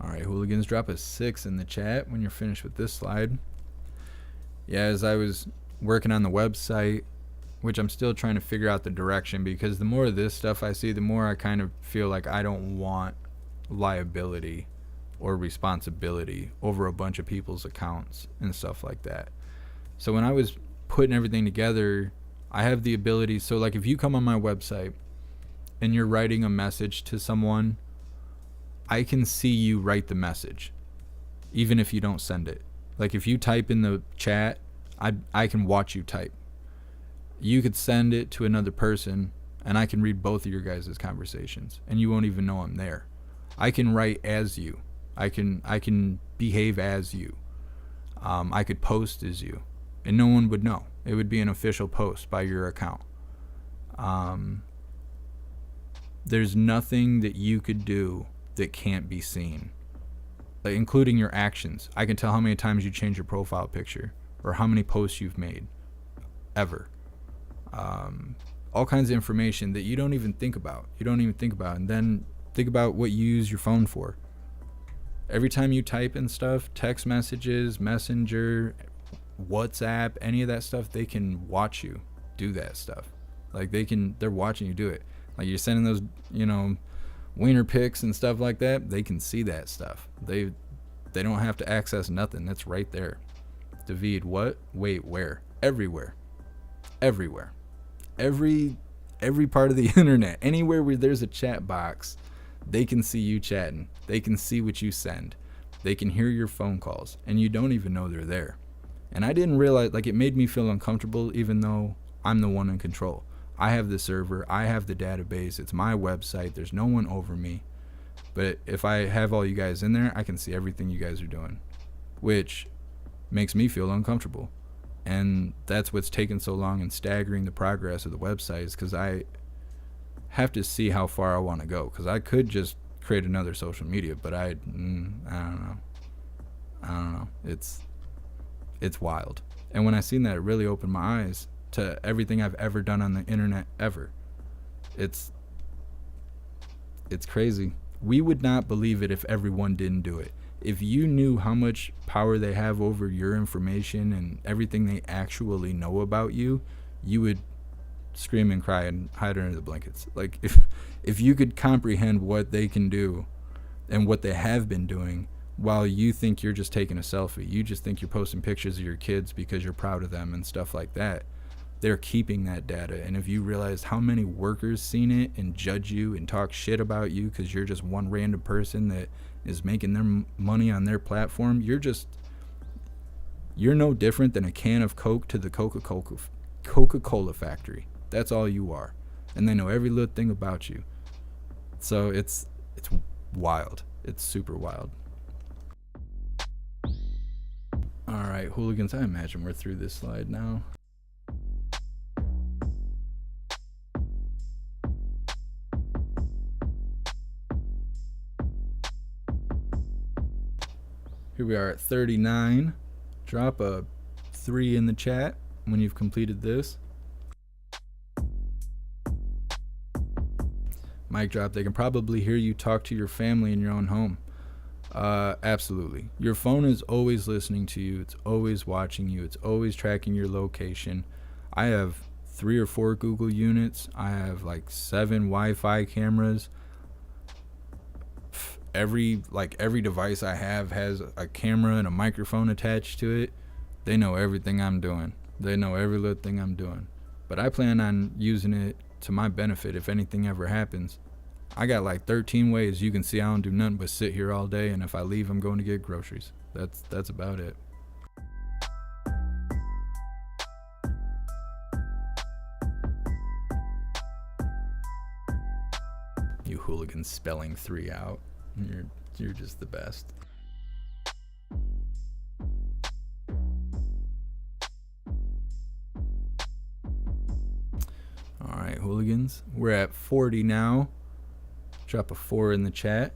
Alright, Hooligans, drop a 6 in the chat when you're finished with this slide. Yeah, as I was working on the website, which I'm still trying to figure out the direction, because the more of this stuff I see, the more I kind of feel like I don't want liability or responsibility over a bunch of people's accounts and stuff like that. So when I was putting everything together, I have the ability, so like if you come on my website and you're writing a message to someone, I can see you write the message even if you don't send it. Like if you type in the chat, I can watch you type. You could send it to another person and I can read both of your guys' conversations and you won't even know I'm there. I can write as you. I can behave as you. I could post as you, and no one would know. It would be an official post by your account. There's nothing that you could do that can't be seen, including your actions. I can tell how many times you change your profile picture or how many posts you've made ever. All kinds of information that you don't even think about. And then think about what you use your phone for. Every time you type in stuff, text messages, Messenger, WhatsApp, any of that stuff, they can watch you do that stuff. Like they're watching you do it. Like you're sending those, wiener pics and stuff like that. They can see that stuff. They don't have to access nothing. That's right there. David, what? Wait, where? Everywhere. Every part of the internet, anywhere where there's a chat box, they can see you chatting. They can see what you send. They can hear your phone calls, and you don't even know they're there. And I didn't realize, it made me feel uncomfortable, even though I'm the one in control. I have the server. I have the database. It's my website. There's no one over me. But if I have all you guys in there, I can see everything you guys are doing, which makes me feel uncomfortable. And that's what's taken so long and staggering the progress of the website, is because I have to see how far I want to go. Because I could just create another social media, but I don't know. It's wild. And when I seen that, it really opened my eyes to everything I've ever done on the internet ever. It's crazy. We would not believe it if everyone didn't do it. If you knew how much power they have over your information and everything they actually know about you, you would scream and cry and hide under the blankets. Like if you could comprehend what they can do and what they have been doing, while you think you're just taking a selfie, you just think you're posting pictures of your kids because you're proud of them and stuff like that. They're keeping that data. And if you realize how many workers seen it and judge you and talk shit about you because you're just one random person that is making their money on their platform, you're no different than a can of Coke to the Coca-Cola factory. That's all you are. And they know every little thing about you. So it's wild. It's super wild. All right, hooligans, I imagine we're through this slide now. Here we are at 39. Drop a 3 in the chat when you've completed this. Mic drop. They can probably hear you talk to your family in your own home. Absolutely. Your phone is always listening to you. It's always watching you. It's always tracking your location. I have 3 or 4 Google units. I have 7 Wi-Fi cameras. Every device I have has a camera and a microphone attached to it. They know everything I'm doing. They know every little thing I'm doing. But I plan on using it to my benefit if anything ever happens. I got 13 ways you can see I don't do nothing but sit here all day, and if I leave, I'm going to get groceries. That's about it. You hooligans spelling 3 out. You're just the best. All right, hooligans. We're at 40 now. Drop a 4 in the chat.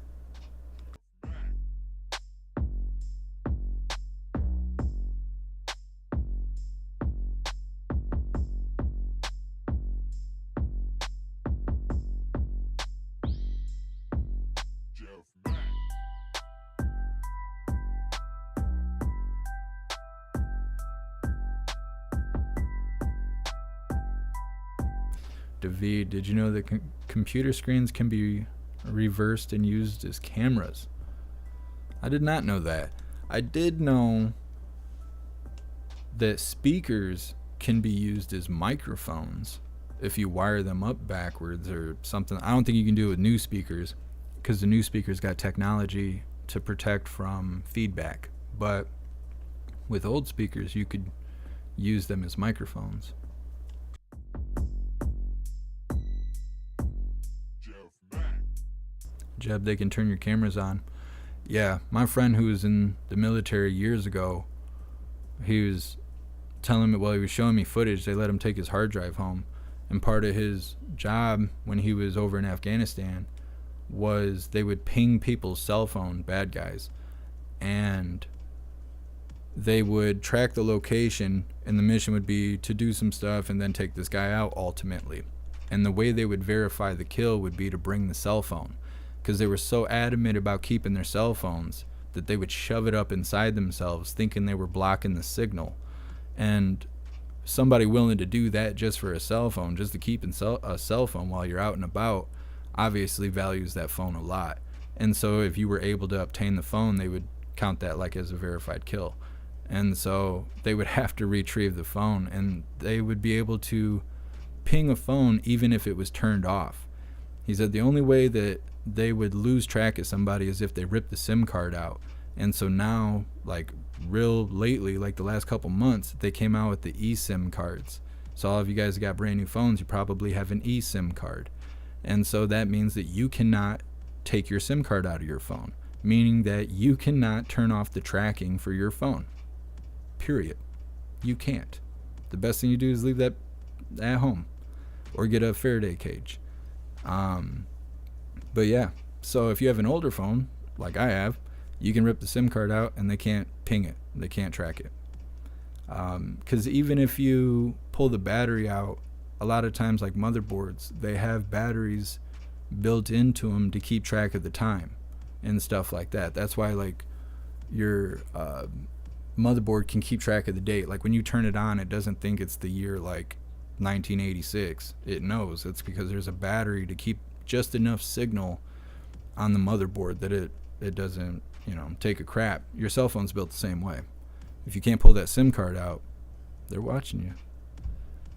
David, did you know that computer screens can be reversed and used as cameras? I did not know that. I did know that speakers can be used as microphones if you wire them up backwards or something. I don't think you can do it with new speakers because the new speakers got technology to protect from feedback. But with old speakers, you could use them as microphones. Jeb, they can turn your cameras on. Yeah, my friend who was in the military years ago, he was telling me, while he was showing me footage, they let him take his hard drive home. And part of his job when he was over in Afghanistan was they would ping people's cell phone, bad guys, and they would track the location, and the mission would be to do some stuff and then take this guy out ultimately. And the way they would verify the kill would be to bring the cell phone, because they were so adamant about keeping their cell phones that they would shove it up inside themselves thinking they were blocking the signal. And somebody willing to do that just for a cell phone, just to keep a cell phone while you're out and about, obviously values that phone a lot. And so if you were able to obtain the phone, they would count that like as a verified kill. And so they would have to retrieve the phone, and they would be able to ping a phone even if it was turned off. He said the only way that they would lose track of somebody is if they ripped the SIM card out. And so now, like real lately, like the last couple months, they came out with the eSIM cards. So all of you guys got brand new phones, you probably have an eSIM card. And so that means that you cannot take your SIM card out of your phone, meaning that you cannot turn off the tracking for your phone. Period. You can't. The best thing you do is leave that at home or get a Faraday cage. But yeah, so if you have an older phone, like I have, you can rip the SIM card out and they can't ping it. They can't track it. Because even if you pull the battery out, a lot of times, like motherboards, they have batteries built into them to keep track of the time and stuff like that. That's why, like, your motherboard can keep track of the date. Like when you turn it on, it doesn't think it's the year like 1986. It knows. It's because there's a battery to keep just enough signal on the motherboard that it doesn't, take a crap. Your cell phone's built the same way. If you can't pull that SIM card out, they're watching you.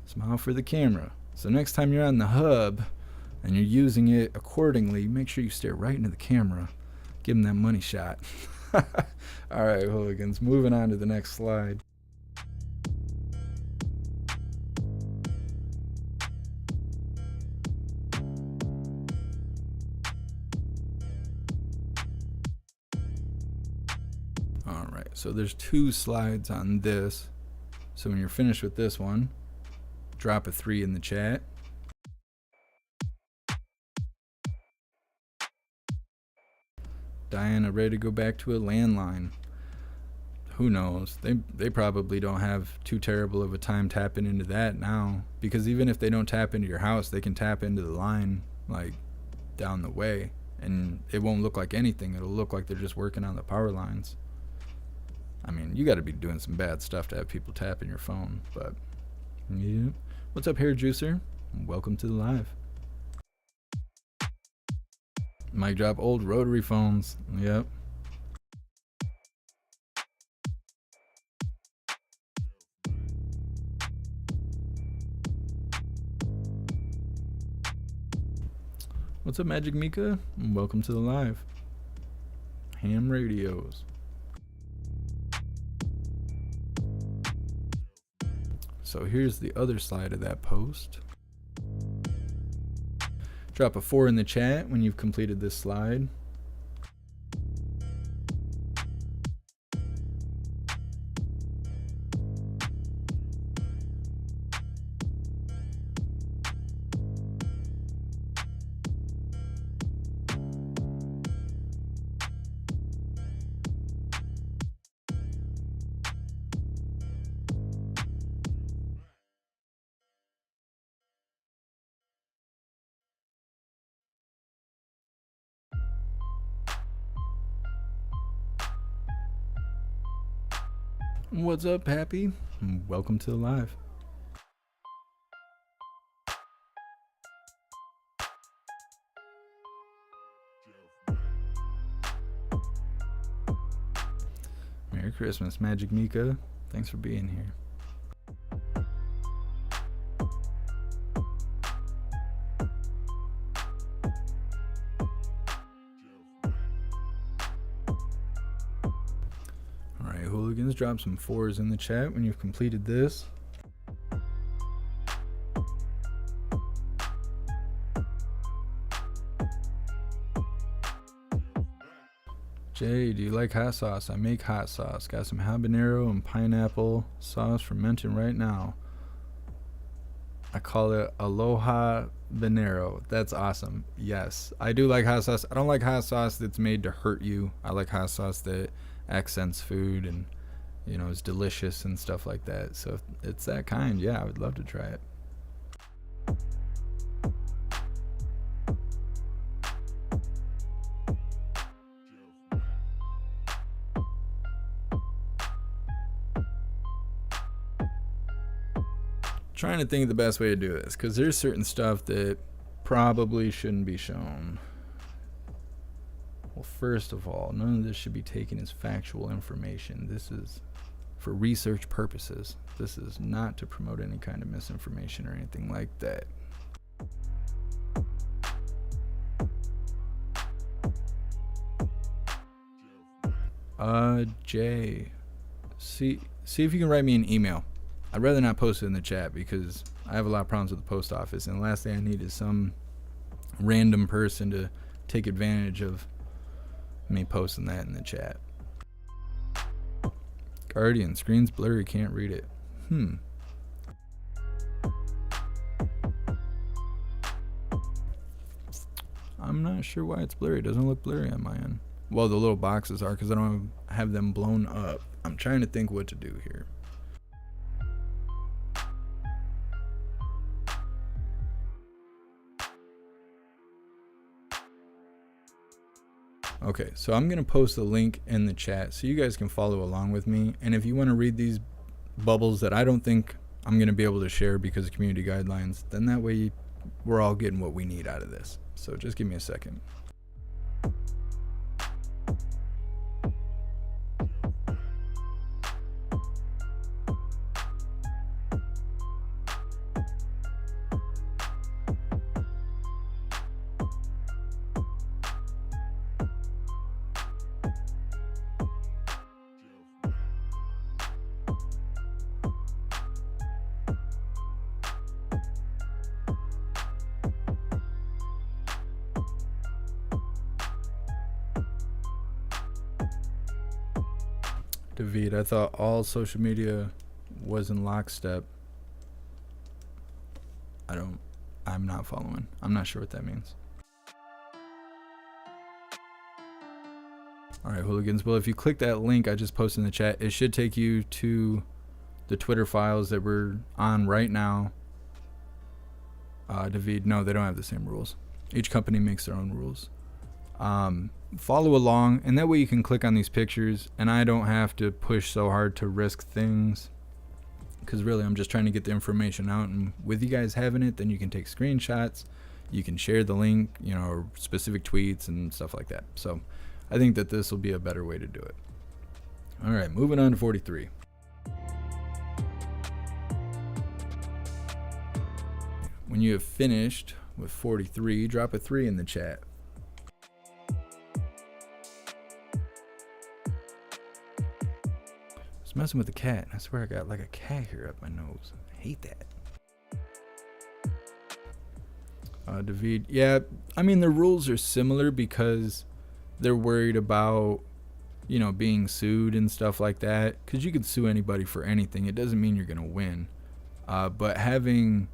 Smile for the camera. So next time you're on the hub and you're using it accordingly, make sure you stare right into the camera. Give them that money shot. All right, hooligans, moving on to the next slide. All right, so there's 2 slides on this. So when you're finished with this one, drop a 3 in the chat. Diana, ready to go back to a landline. Who knows? They probably don't have too terrible of a time tapping into that now, because even if they don't tap into your house, they can tap into the line like down the way, and it won't look like anything. It'll look like they're just working on the power lines. I mean, you got to be doing some bad stuff to have people tapping your phone, but yeah. What's up, Hair Juicer? Welcome to the live. Mic drop, old rotary phones. Yep. What's up, Magic Mika? Welcome to the live. Ham radios. So here's the other side of that post. Drop a 4 in the chat when you've completed this slide. What's up, Happy? Welcome to the live. Merry Christmas, Magic Mika. Thanks for being here. Hooligans, drop some 4s in the chat when you've completed this. Jay, do you like hot sauce? I make hot sauce. Got some habanero and pineapple sauce fermenting right now. I call it Aloha Banero. That's awesome. Yes, I do like hot sauce. I don't like hot sauce that's made to hurt you. I like hot sauce that accents food and, you know, is delicious and stuff like that. So if it's that kind, yeah, I would love to try it. Trying to think of the best way to do this, because there's certain stuff that probably shouldn't be shown. Well, first of all, none of this should be taken as factual information. This is for research purposes. This is not to promote any kind of misinformation or anything like that. Jay, see if you can write me an email. I'd rather not post it in the chat because I have a lot of problems with the post office, and the last thing I need is some random person to take advantage of me posting that in the chat. Guardian, screen's blurry, can't read it. I'm not sure why it's blurry. It doesn't look blurry on my end. Well, the little boxes are because I don't have them blown up. I'm trying to think what to do here. Okay, so I'm going to post the link in the chat so you guys can follow along with me. And if you want to read these bubbles that I don't think I'm going to be able to share because of community guidelines, then that way we're all getting what we need out of this. So just give me a second. David, I thought all social media was in lockstep. I'm not following. I'm not sure what that means. All right, hooligans. Well, if you click that link I just posted in the chat, it should take you to the Twitter files that we're on right now. David, no, they don't have the same rules. Each company makes their own rules. Follow along, and that way you can click on these pictures and I don't have to push so hard to risk things, because really I'm just trying to get the information out, and with you guys having it, then you can take screenshots, you can share the link, you know, or specific tweets and stuff like that. So I think that this will be a better way to do it. All right, moving on to 43. When you have finished with 43, drop a 3 in the chat. Messing with the cat. I swear I got like a cat hair up my nose. I hate that. David, yeah, I mean the rules are similar because they're worried about, you know, being sued and stuff like that, because you could sue anybody for anything. It doesn't mean you're gonna win, but having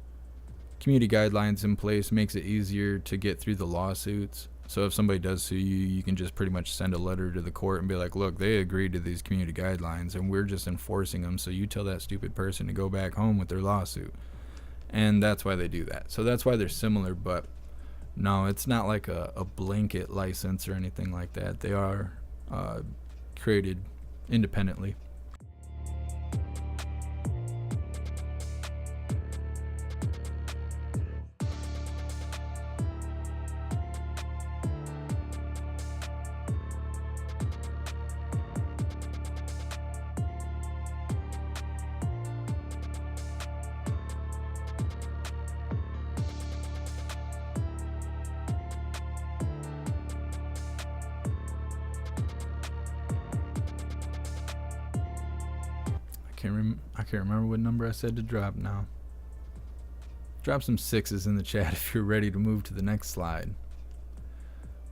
community guidelines in place makes it easier to get through the lawsuits. So if somebody does sue you, you can just pretty much send a letter to the court and be like, look, they agreed to these community guidelines and we're just enforcing them, so you tell that stupid person to go back home with their lawsuit. And that's why they do that. So that's why they're similar, but no, it's not like a blanket license or anything like that. They are created independently. I can't remember what number I said to drop now. Drop some 6s in the chat if you're ready to move to the next slide.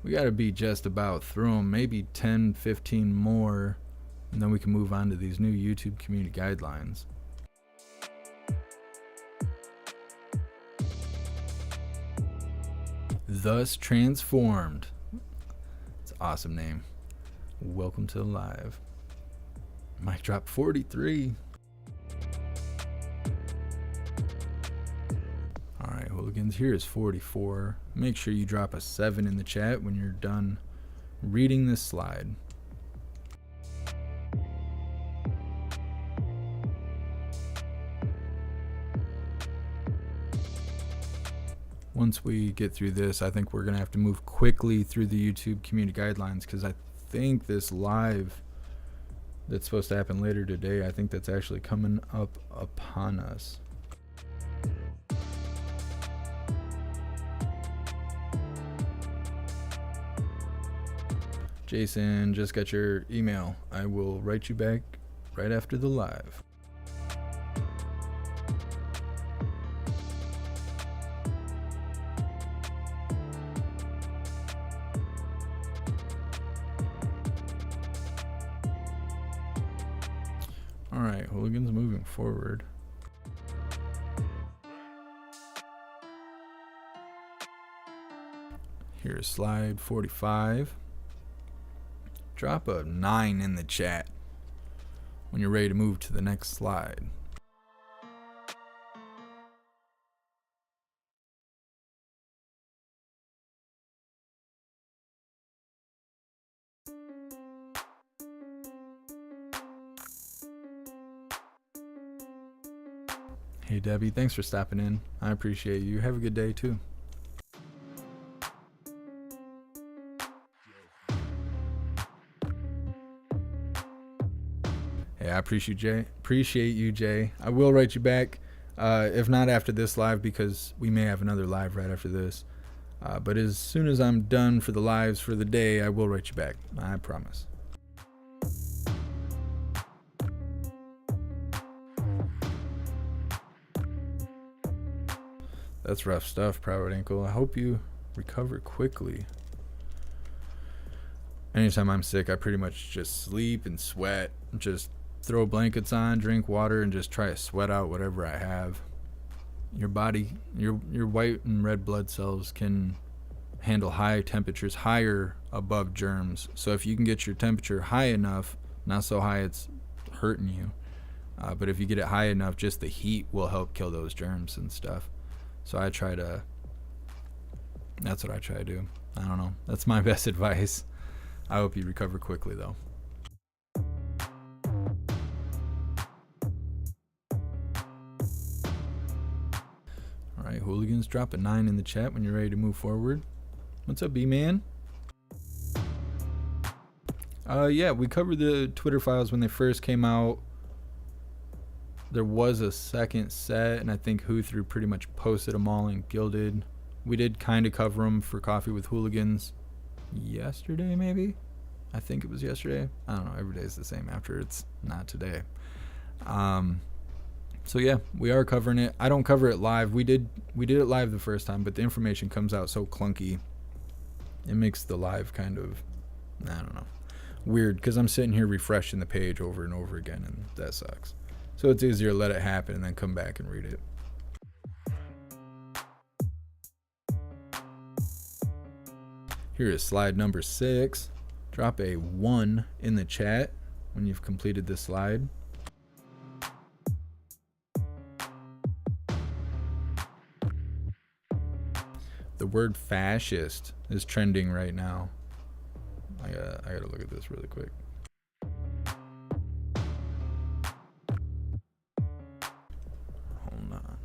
We got to be just about through them, maybe 10, 15 more, and then we can move on to these new YouTube community guidelines. Thus Transformed. It's an awesome name. Welcome to the live. Mic drop 43. Alright, Hooligans, here is 44. Make sure you drop a 7 in the chat when you're done reading this slide. Once we get through this, I think we're going to have to move quickly through the YouTube community guidelines, because I think this live that's supposed to happen later today, I think that's actually coming up upon us. Jason, just got your email. I will write you back right after the live. Alright, Hooligans, moving forward. Here's slide 45. Drop a 9 in the chat when you're ready to move to the next slide. Hey Debbie, thanks for stopping in. I appreciate you. Have a good day too. Hey, I appreciate you, Jay. I will write you back, if not after this live, because we may have another live right after this. But as soon as I'm done for the lives for the day, I will write you back. I promise. That's rough stuff, Proud Ankle. I hope you recover quickly. Anytime I'm sick, I pretty much just sleep and sweat. Just throw blankets on, drink water, and just try to sweat out whatever I have. Your body, your white and red blood cells can handle high temperatures, higher above germs. So if you can get your temperature high enough, not so high it's hurting you, but if you get it high enough, just the heat will help kill those germs and stuff. So that's what I try to do. I don't know. That's my best advice. I hope you recover quickly though. Alright, Hooligans, drop a 9 in the chat when you're ready to move forward. What's up, B-Man? Yeah, we covered the Twitter files when they first came out. There was a second set, and I think Who pretty much posted them all in Gilded. We did kind of cover them for Coffee with Hooligans yesterday, maybe? I think it was yesterday. I don't know. Every day is the same after it's not today. So yeah, we are covering it. I don't cover it live. We did it live the first time, but the information comes out so clunky. It makes the live kind of, I don't know, weird, because I'm sitting here refreshing the page over and over again, and that sucks. So it's easier to let it happen and then come back and read it. Here is slide number 6. Drop a 1 in the chat when you've completed this slide. The word fascist is trending right now. I gotta look at this really quick. Hold on.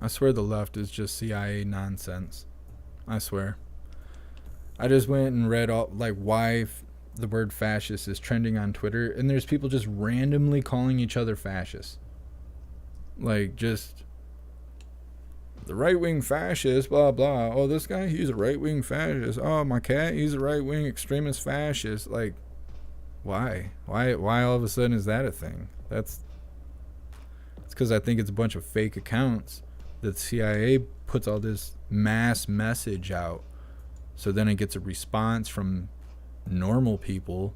I swear the left is just CIA nonsense. I swear. I just went and read all like why the word fascist is trending on Twitter, and there's people just randomly calling each other fascists. Like, just the right-wing fascist, blah blah. Oh, this guy, he's a right-wing fascist. Oh, my cat, he's a right-wing extremist fascist. Like, why all of a sudden is that a thing? It's because I think it's a bunch of fake accounts that the CIA puts all this mass message out, so then it gets a response from normal people,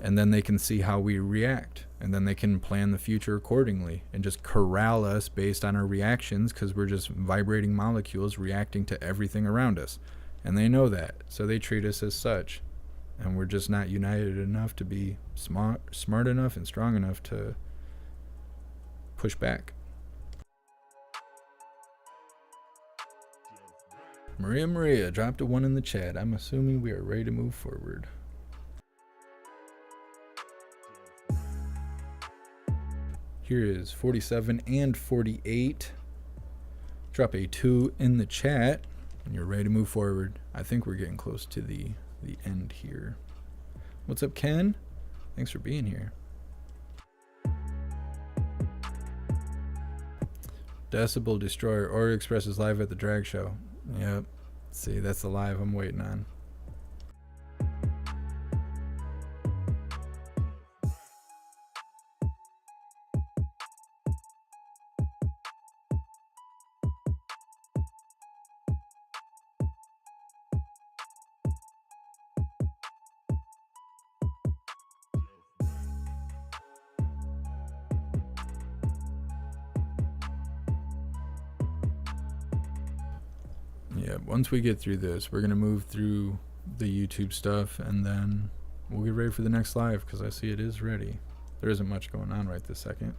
and then they can see how we react, and then they can plan the future accordingly and just corral us based on our reactions, because we're just vibrating molecules reacting to everything around us, and they know that, so they treat us as such, and we're just not united enough to be smart enough and strong enough to push back. Maria dropped a 1 in the chat. I'm assuming we are ready to move forward. Here is 47 and 48. Drop a 2 in the chat and you're ready to move forward. I think we're getting close to the end here. What's up, Ken? Thanks for being here. Decibel Destroyer or Express is live at the drag show. Yep. See, that's the live I'm waiting on. Yeah, once we get through this, we're going to move through the YouTube stuff, and then we'll get ready for the next live, because I see it is ready. There isn't much going on right this second.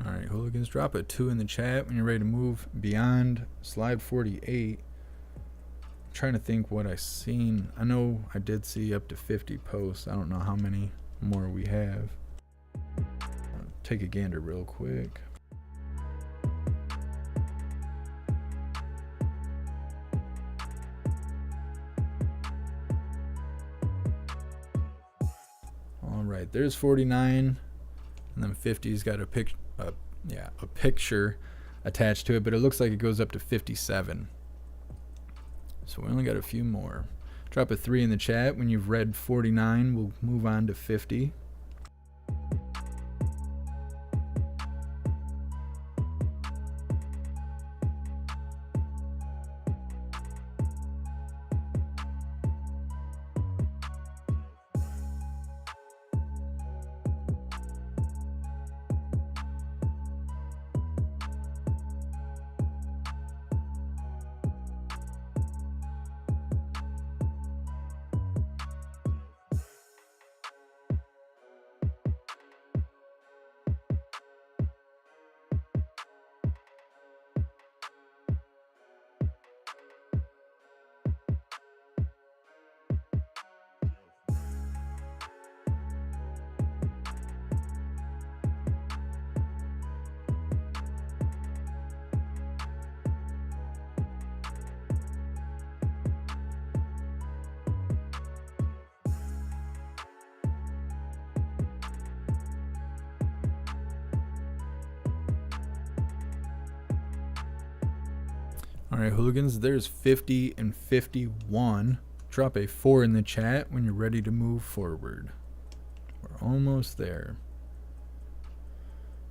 Alright, Hooligans, drop a 2 in the chat when you're ready to move beyond slide 48. I'm trying to think what I seen. I know I did see up to 50 posts. I don't know how many more we have. I'll take a gander real quick. Alright, there's 49. And then 50's got a picture attached to it, but it looks like it goes up to 57. So we only got a few more. Drop a 3 in the chat when you've read 49. We'll move on to 50. Alright, Hooligans, there's 50 and 51. Drop a 4 in the chat when you're ready to move forward. We're almost there.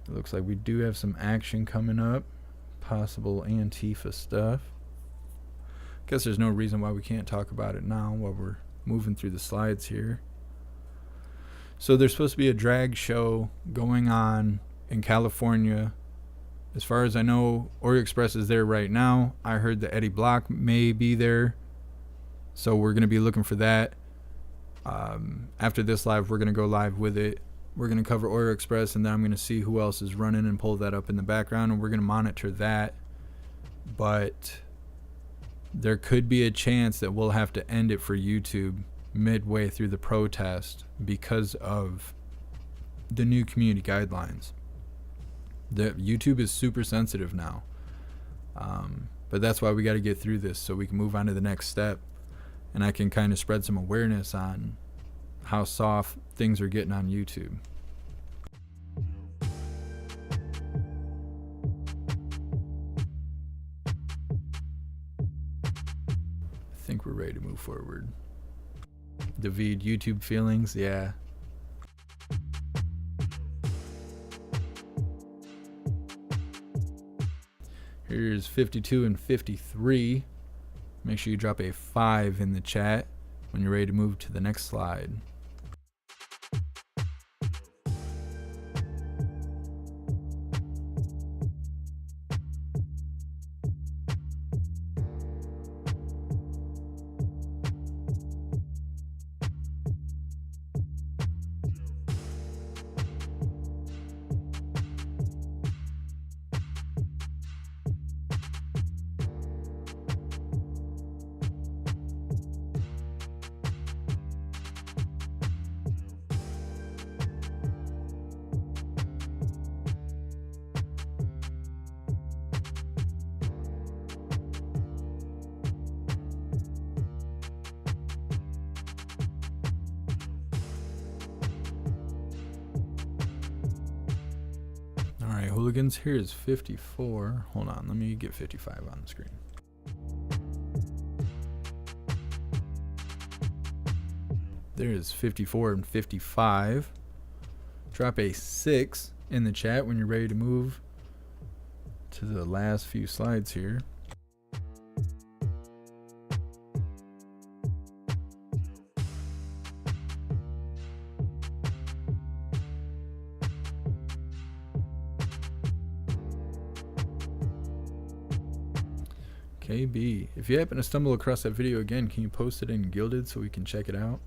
It looks like we do have some action coming up. Possible Antifa stuff. Guess there's no reason why we can't talk about it now while we're moving through the slides here. So there's supposed to be a drag show going on in California As far as I know, Oreo Express is there right now. I heard that Eddie Block may be there, so we're going to be looking for that. After this live, we're going to go live with it. We're going to cover Oreo Express, and then I'm going to see who else is running and pull that up in the background, and we're going to monitor that. But there could be a chance that we'll have to end it for YouTube midway through the protest because of the new community guidelines. The YouTube is super sensitive now, but that's why we got to get through this so we can move on to the next step, and I can kind of spread some awareness on how soft things are getting on YouTube. I think we're ready to move forward. David, YouTube feelings, yeah. Here's 52 and 53. Make sure you drop a 5 in the chat when you're ready to move to the next slide. Alright, Hooligans, here is 54. Hold on, let me get 55 on the screen. There is 54 and 55. Drop a 6 in the chat when you're ready to move to the last few slides here. KB, if you happen to stumble across that video again, can you post it in Gilded so we can check it out?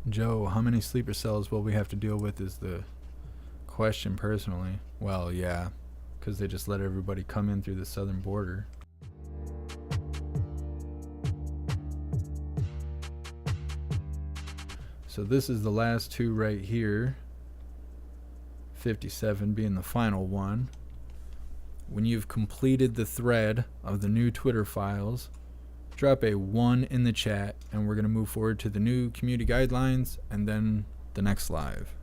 Joe, how many sleeper cells will we have to deal with is the question personally. Well, yeah, because they just let everybody come in through the southern border. So this is the last two right here, 57 being the final one. When you've completed the thread of the new Twitter files, drop a 1 in the chat, and we're going to move forward to the new community guidelines and then the next live.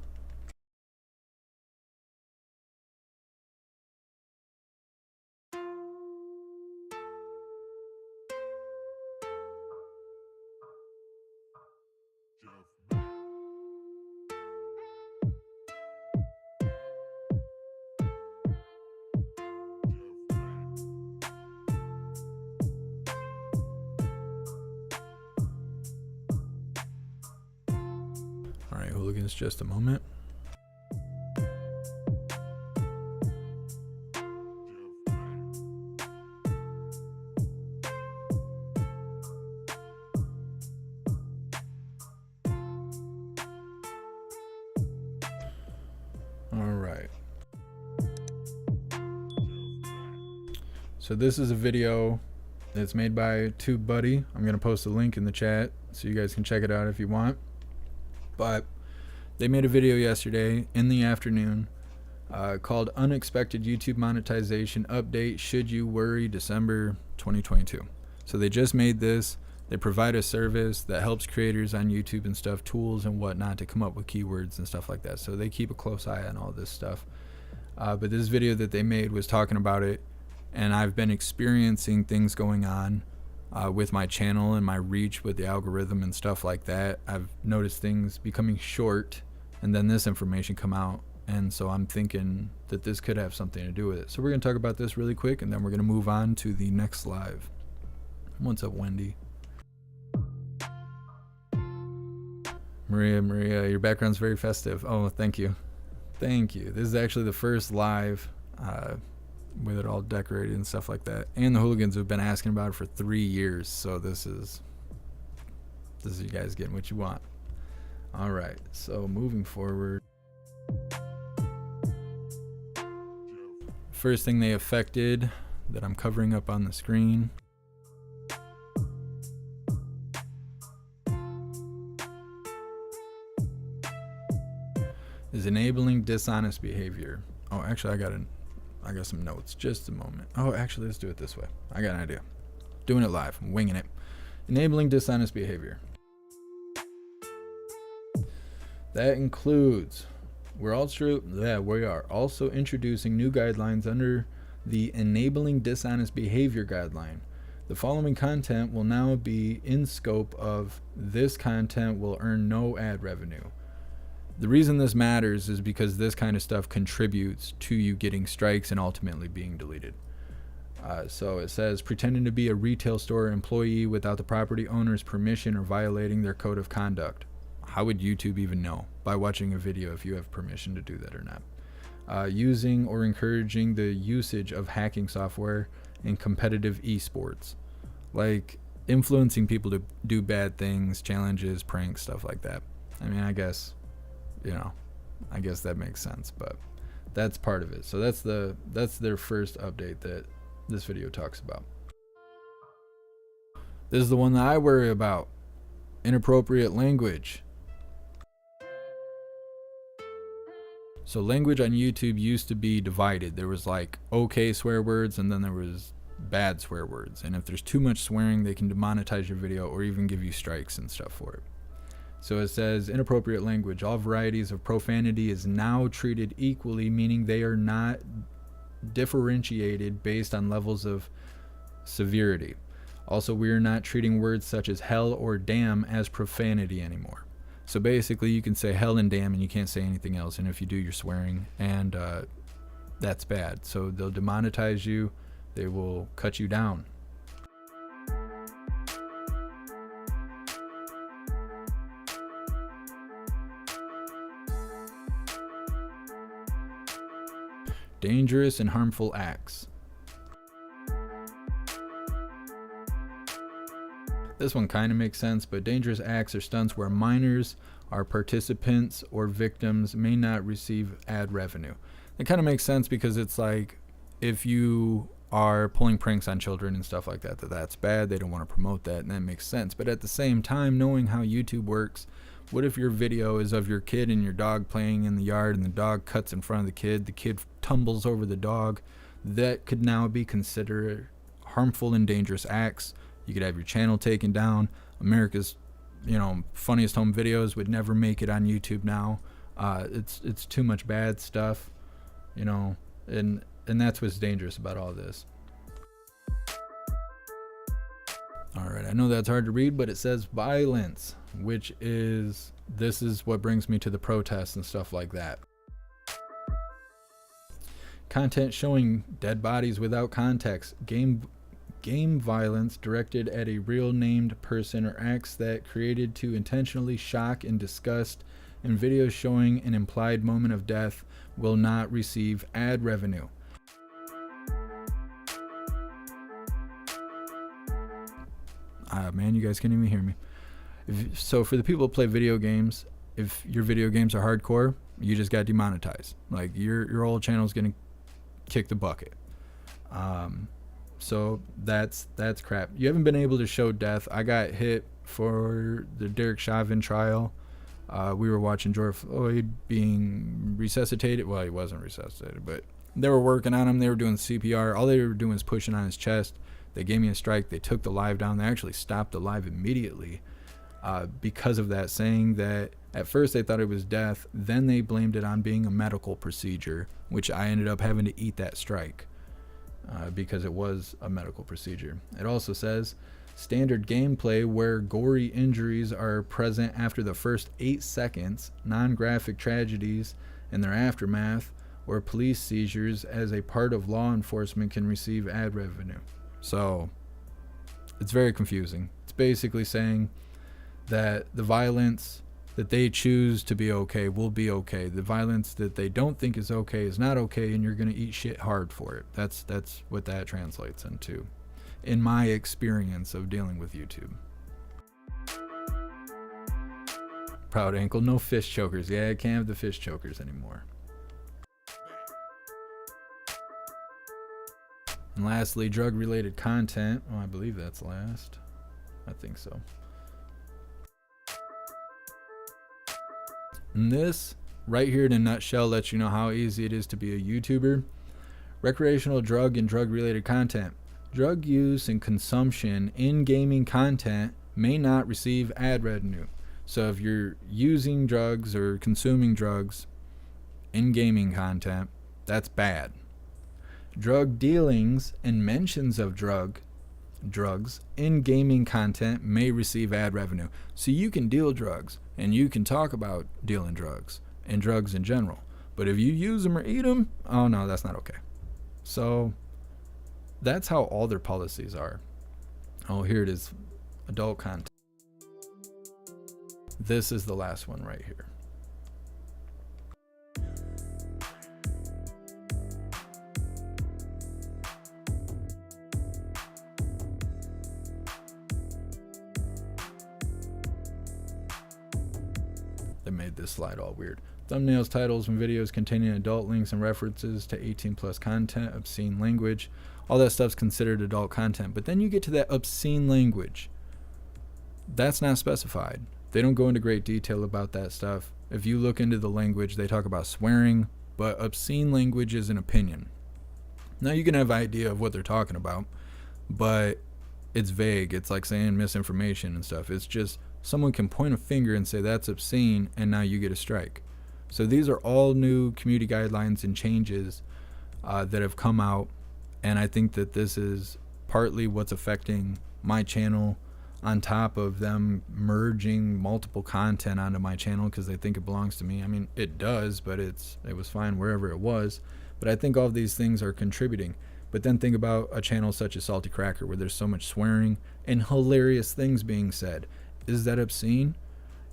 Alright, Hooligans, just a moment. Alright. So this is a video that's made by TubeBuddy. I'm going to post a link in the chat so you guys can check it out if you want. But they made a video yesterday in the afternoon called Unexpected YouTube Monetization Update Should You Worry December 2022. So they just made this. They provide a service that helps creators on YouTube and stuff, tools and whatnot to come up with keywords and stuff like that. So they keep a close eye on all this stuff. But this video that they made was talking about it, and I've been experiencing things going on with my channel and my reach with the algorithm and stuff like that. I've noticed things becoming short and then this information come out, and so I'm thinking that this could have something to do with it. So we're going to talk about this really quick, and then we're going to move on to the next live. What's up, Wendy? Maria, your background's very festive. Oh, thank you. Thank you. This is actually the first live with it all decorated and stuff like that. And the Hooligans have been asking about it for 3 years, so this is you guys getting what you want. All right, so moving forward. First thing they affected that I'm covering up on the screen is enabling dishonest behavior. Oh, actually, I got some notes. Just a moment. Oh, actually, let's do it this way. I got an idea. Doing it live. I'm winging it. Enabling dishonest behavior. That includes, we are also introducing new guidelines under the Enabling Dishonest Behavior Guideline. The following content will now be in scope of this content will earn no ad revenue. The reason this matters is because this kind of stuff contributes to you getting strikes and ultimately being deleted. So it says, pretending to be a retail store employee without the property owner's permission or violating their code of conduct. How would YouTube even know? By watching a video if you have permission to do that or not. Using or encouraging the usage of hacking software in competitive esports. Like influencing people to do bad things, challenges, pranks, stuff like that. I mean, I guess that makes sense, but that's part of it. So that's their first update that this video talks about. This is the one that I worry about. Inappropriate language. So language on YouTube used to be divided. There was like okay swear words, and then there was bad swear words. And if there's too much swearing, they can demonetize your video or even give you strikes and stuff for it. So it says inappropriate language. All varieties of profanity is now treated equally, meaning they are not differentiated based on levels of severity. Also, we are not treating words such as hell or damn as profanity anymore. So basically, you can say hell and damn and you can't say anything else. And if you do, you're swearing, and that's bad. So they'll demonetize you. They will cut you down. Dangerous and harmful acts. This one kind of makes sense, but dangerous acts are stunts where minors are participants or victims may not receive ad revenue. It kind of makes sense because it's like if you are pulling pranks on children and stuff like that, that's bad. They don't want to promote that, and that makes sense. But at the same time, knowing how YouTube works, what if your video is of your kid and your dog playing in the yard and the dog cuts in front of the kid tumbles over the dog? That could now be considered harmful and dangerous acts. You could have your channel taken down. America's, funniest home videos would never make it on YouTube now. It's too much bad stuff, and that's what's dangerous about all this. All right, I know that's hard to read, but it says violence, this is what brings me to the protests and stuff like that. Content showing dead bodies without context, game violence directed at a real named person or acts that created to intentionally shock and disgust, and videos showing an implied moment of death will not receive ad revenue. Man, you guys can't even hear me. So for the people who play video games, if your video games are hardcore, you just got demonetized. Like your whole channel is gonna kick the bucket. So that's crap. You haven't been able to show death. I got hit for the Derek Chauvin trial. We were watching George Floyd being resuscitated. Well, he wasn't resuscitated, but they were working on him. They were doing CPR. All they were doing was pushing on his chest. They gave me a strike. They took the live down. They actually stopped the live immediately because of that, saying that at first they thought it was death. Then they blamed it on being a medical procedure, which I ended up having to eat that strike because it was a medical procedure. It also says standard gameplay where gory injuries are present after the first 8 seconds, non-graphic tragedies and their aftermath, or police seizures as a part of law enforcement can receive ad revenue. So It's very confusing. It's basically saying that the violence that they choose to be okay will be okay. The violence that they don't think is okay is not okay, and you're going to eat shit hard for it. That's what that translates into, in my experience of dealing with YouTube. Proud ankle, no fish chokers. Yeah, I can't have the fish chokers anymore. And lastly, drug-related content. Oh, I believe that's last. I think so. And this, right here in a nutshell, lets you know how easy it is to be a YouTuber. Recreational drug and drug-related content. Drug use and consumption in gaming content may not receive ad revenue. So if you're using drugs or consuming drugs in gaming content, that's bad. Drug dealings and mentions of drugs in gaming content may receive ad revenue. So you can deal drugs and you can talk about dealing drugs and drugs in general. But if you use them or eat them, oh no, that's not okay. So that's how all their policies are. Oh, here it is. Adult content. This is the last one right here. They made this slide all weird. Thumbnails, titles, and videos containing adult links and references to 18 plus content, obscene language, all that stuff's considered adult content. But then you get to that obscene language. That's not specified. They don't go into great detail about that stuff. If you look into the language, they talk about swearing, but obscene language is an opinion. Now you can have an idea of what they're talking about, but it's vague. It's like saying misinformation and stuff. It's just someone can point a finger and say that's obscene, and now you get a strike. So these are all new community guidelines and changes that have come out, and I think that this is partly what's affecting my channel, on top of them merging multiple content onto my channel because they think it belongs to me. I mean, it does, but it was fine wherever it was. But I think all of these things are contributing. But then think about a channel such as Salty Cracker, where there's so much swearing and hilarious things being said. Is that obscene?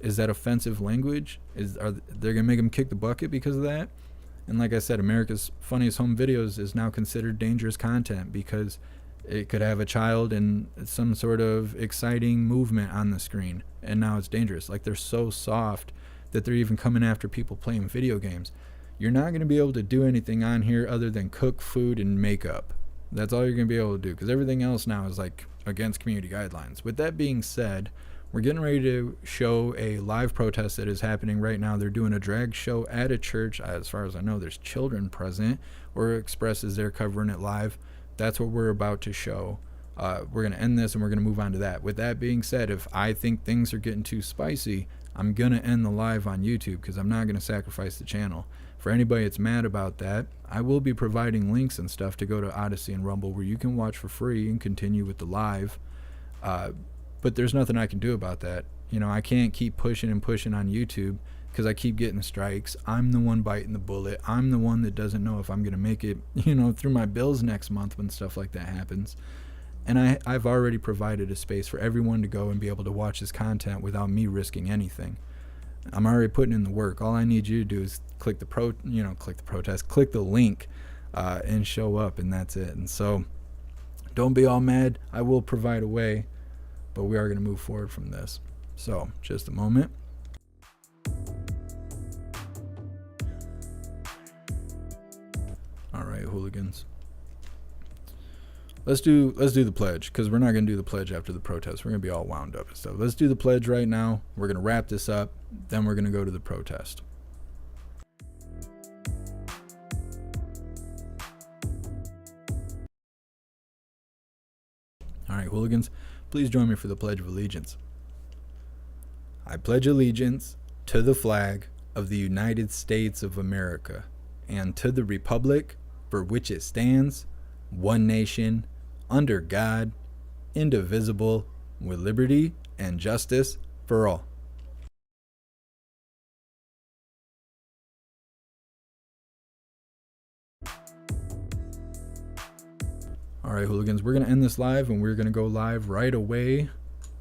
Is that offensive language? Are they gonna make them kick the bucket because of that? And like I said, America's Funniest Home Videos is now considered dangerous content because it could have a child and some sort of exciting movement on the screen, and now it's dangerous. Like, they're so soft that they're even coming after people playing video games. You're not going to be able to do anything on here other than cook food and makeup. That's all you're going to be able to do, because everything else now is like against community guidelines. With that being said, we're getting ready to show a live protest that is happening right now. They're doing a drag show at a church. As far as I know, there's children present, or Express is there covering it live. That's what we're about to show. We're going to end this and we're going to move on to that. With that being said, if I think things are getting too spicy, I'm going to end the live on YouTube because I'm not going to sacrifice the channel. For anybody that's mad about that, I will be providing links and stuff to go to Odyssey and Rumble where you can watch for free and continue with the live. But there's nothing I can do about that. You know, I can't keep pushing and pushing on YouTube because I keep getting strikes. I'm the one biting the bullet. I'm the one that doesn't know if I'm going to make it, you know, through my bills next month when stuff like that happens. And I've already provided a space for everyone to go and be able to watch this content without me risking anything. I'm already putting in the work. All I need you to do is click the link and show up, and that's it. And so don't be all mad. I will provide a way, but we are going to move forward from this. So just a moment. All right, hooligans. Let's do the pledge, because we're not going to do the pledge after the protest. We're going to be all wound up and stuff. Let's do the pledge right now. We're going to wrap this up. Then we're going to go to the protest. All right, hooligans, please join me for the Pledge of Allegiance. I pledge allegiance to the flag of the United States of America and to the republic for which it stands, one nation, under God, indivisible, with liberty and justice for all. All right, hooligans, we're going to end this live, and we're going to go live right away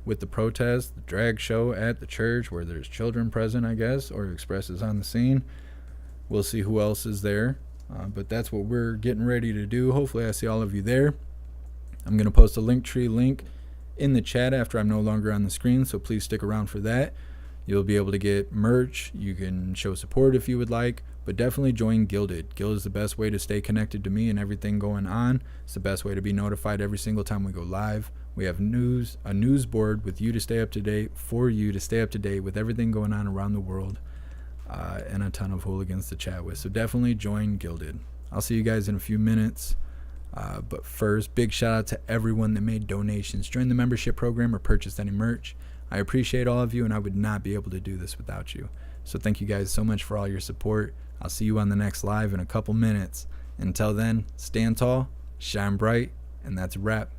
with the protest, the drag show at the church where there's children present, I guess, or Express is on the scene. We'll see who else is there. But that's what we're getting ready to do. Hopefully I see all of you there. I'm going to post a Linktree link in the chat after I'm no longer on the screen, so please stick around for that. You'll be able to get merch. You can show support if you would like, but definitely join Gilded. Guild is the best way to stay connected to me and everything going on. It's the best way to be notified every single time we go live. We have a news board with you to stay up to date, for you to stay up to date with everything going on around the world, and a ton of hooligans to chat with. So definitely join Gilded. I'll see you guys in a few minutes. But first, big shout out to everyone that made donations, joined the membership program, or purchased any merch. I appreciate all of you, and I would not be able to do this without you. So thank you guys so much for all your support. I'll see you on the next live in a couple minutes. Until then, stand tall, shine bright, and that's a wrap.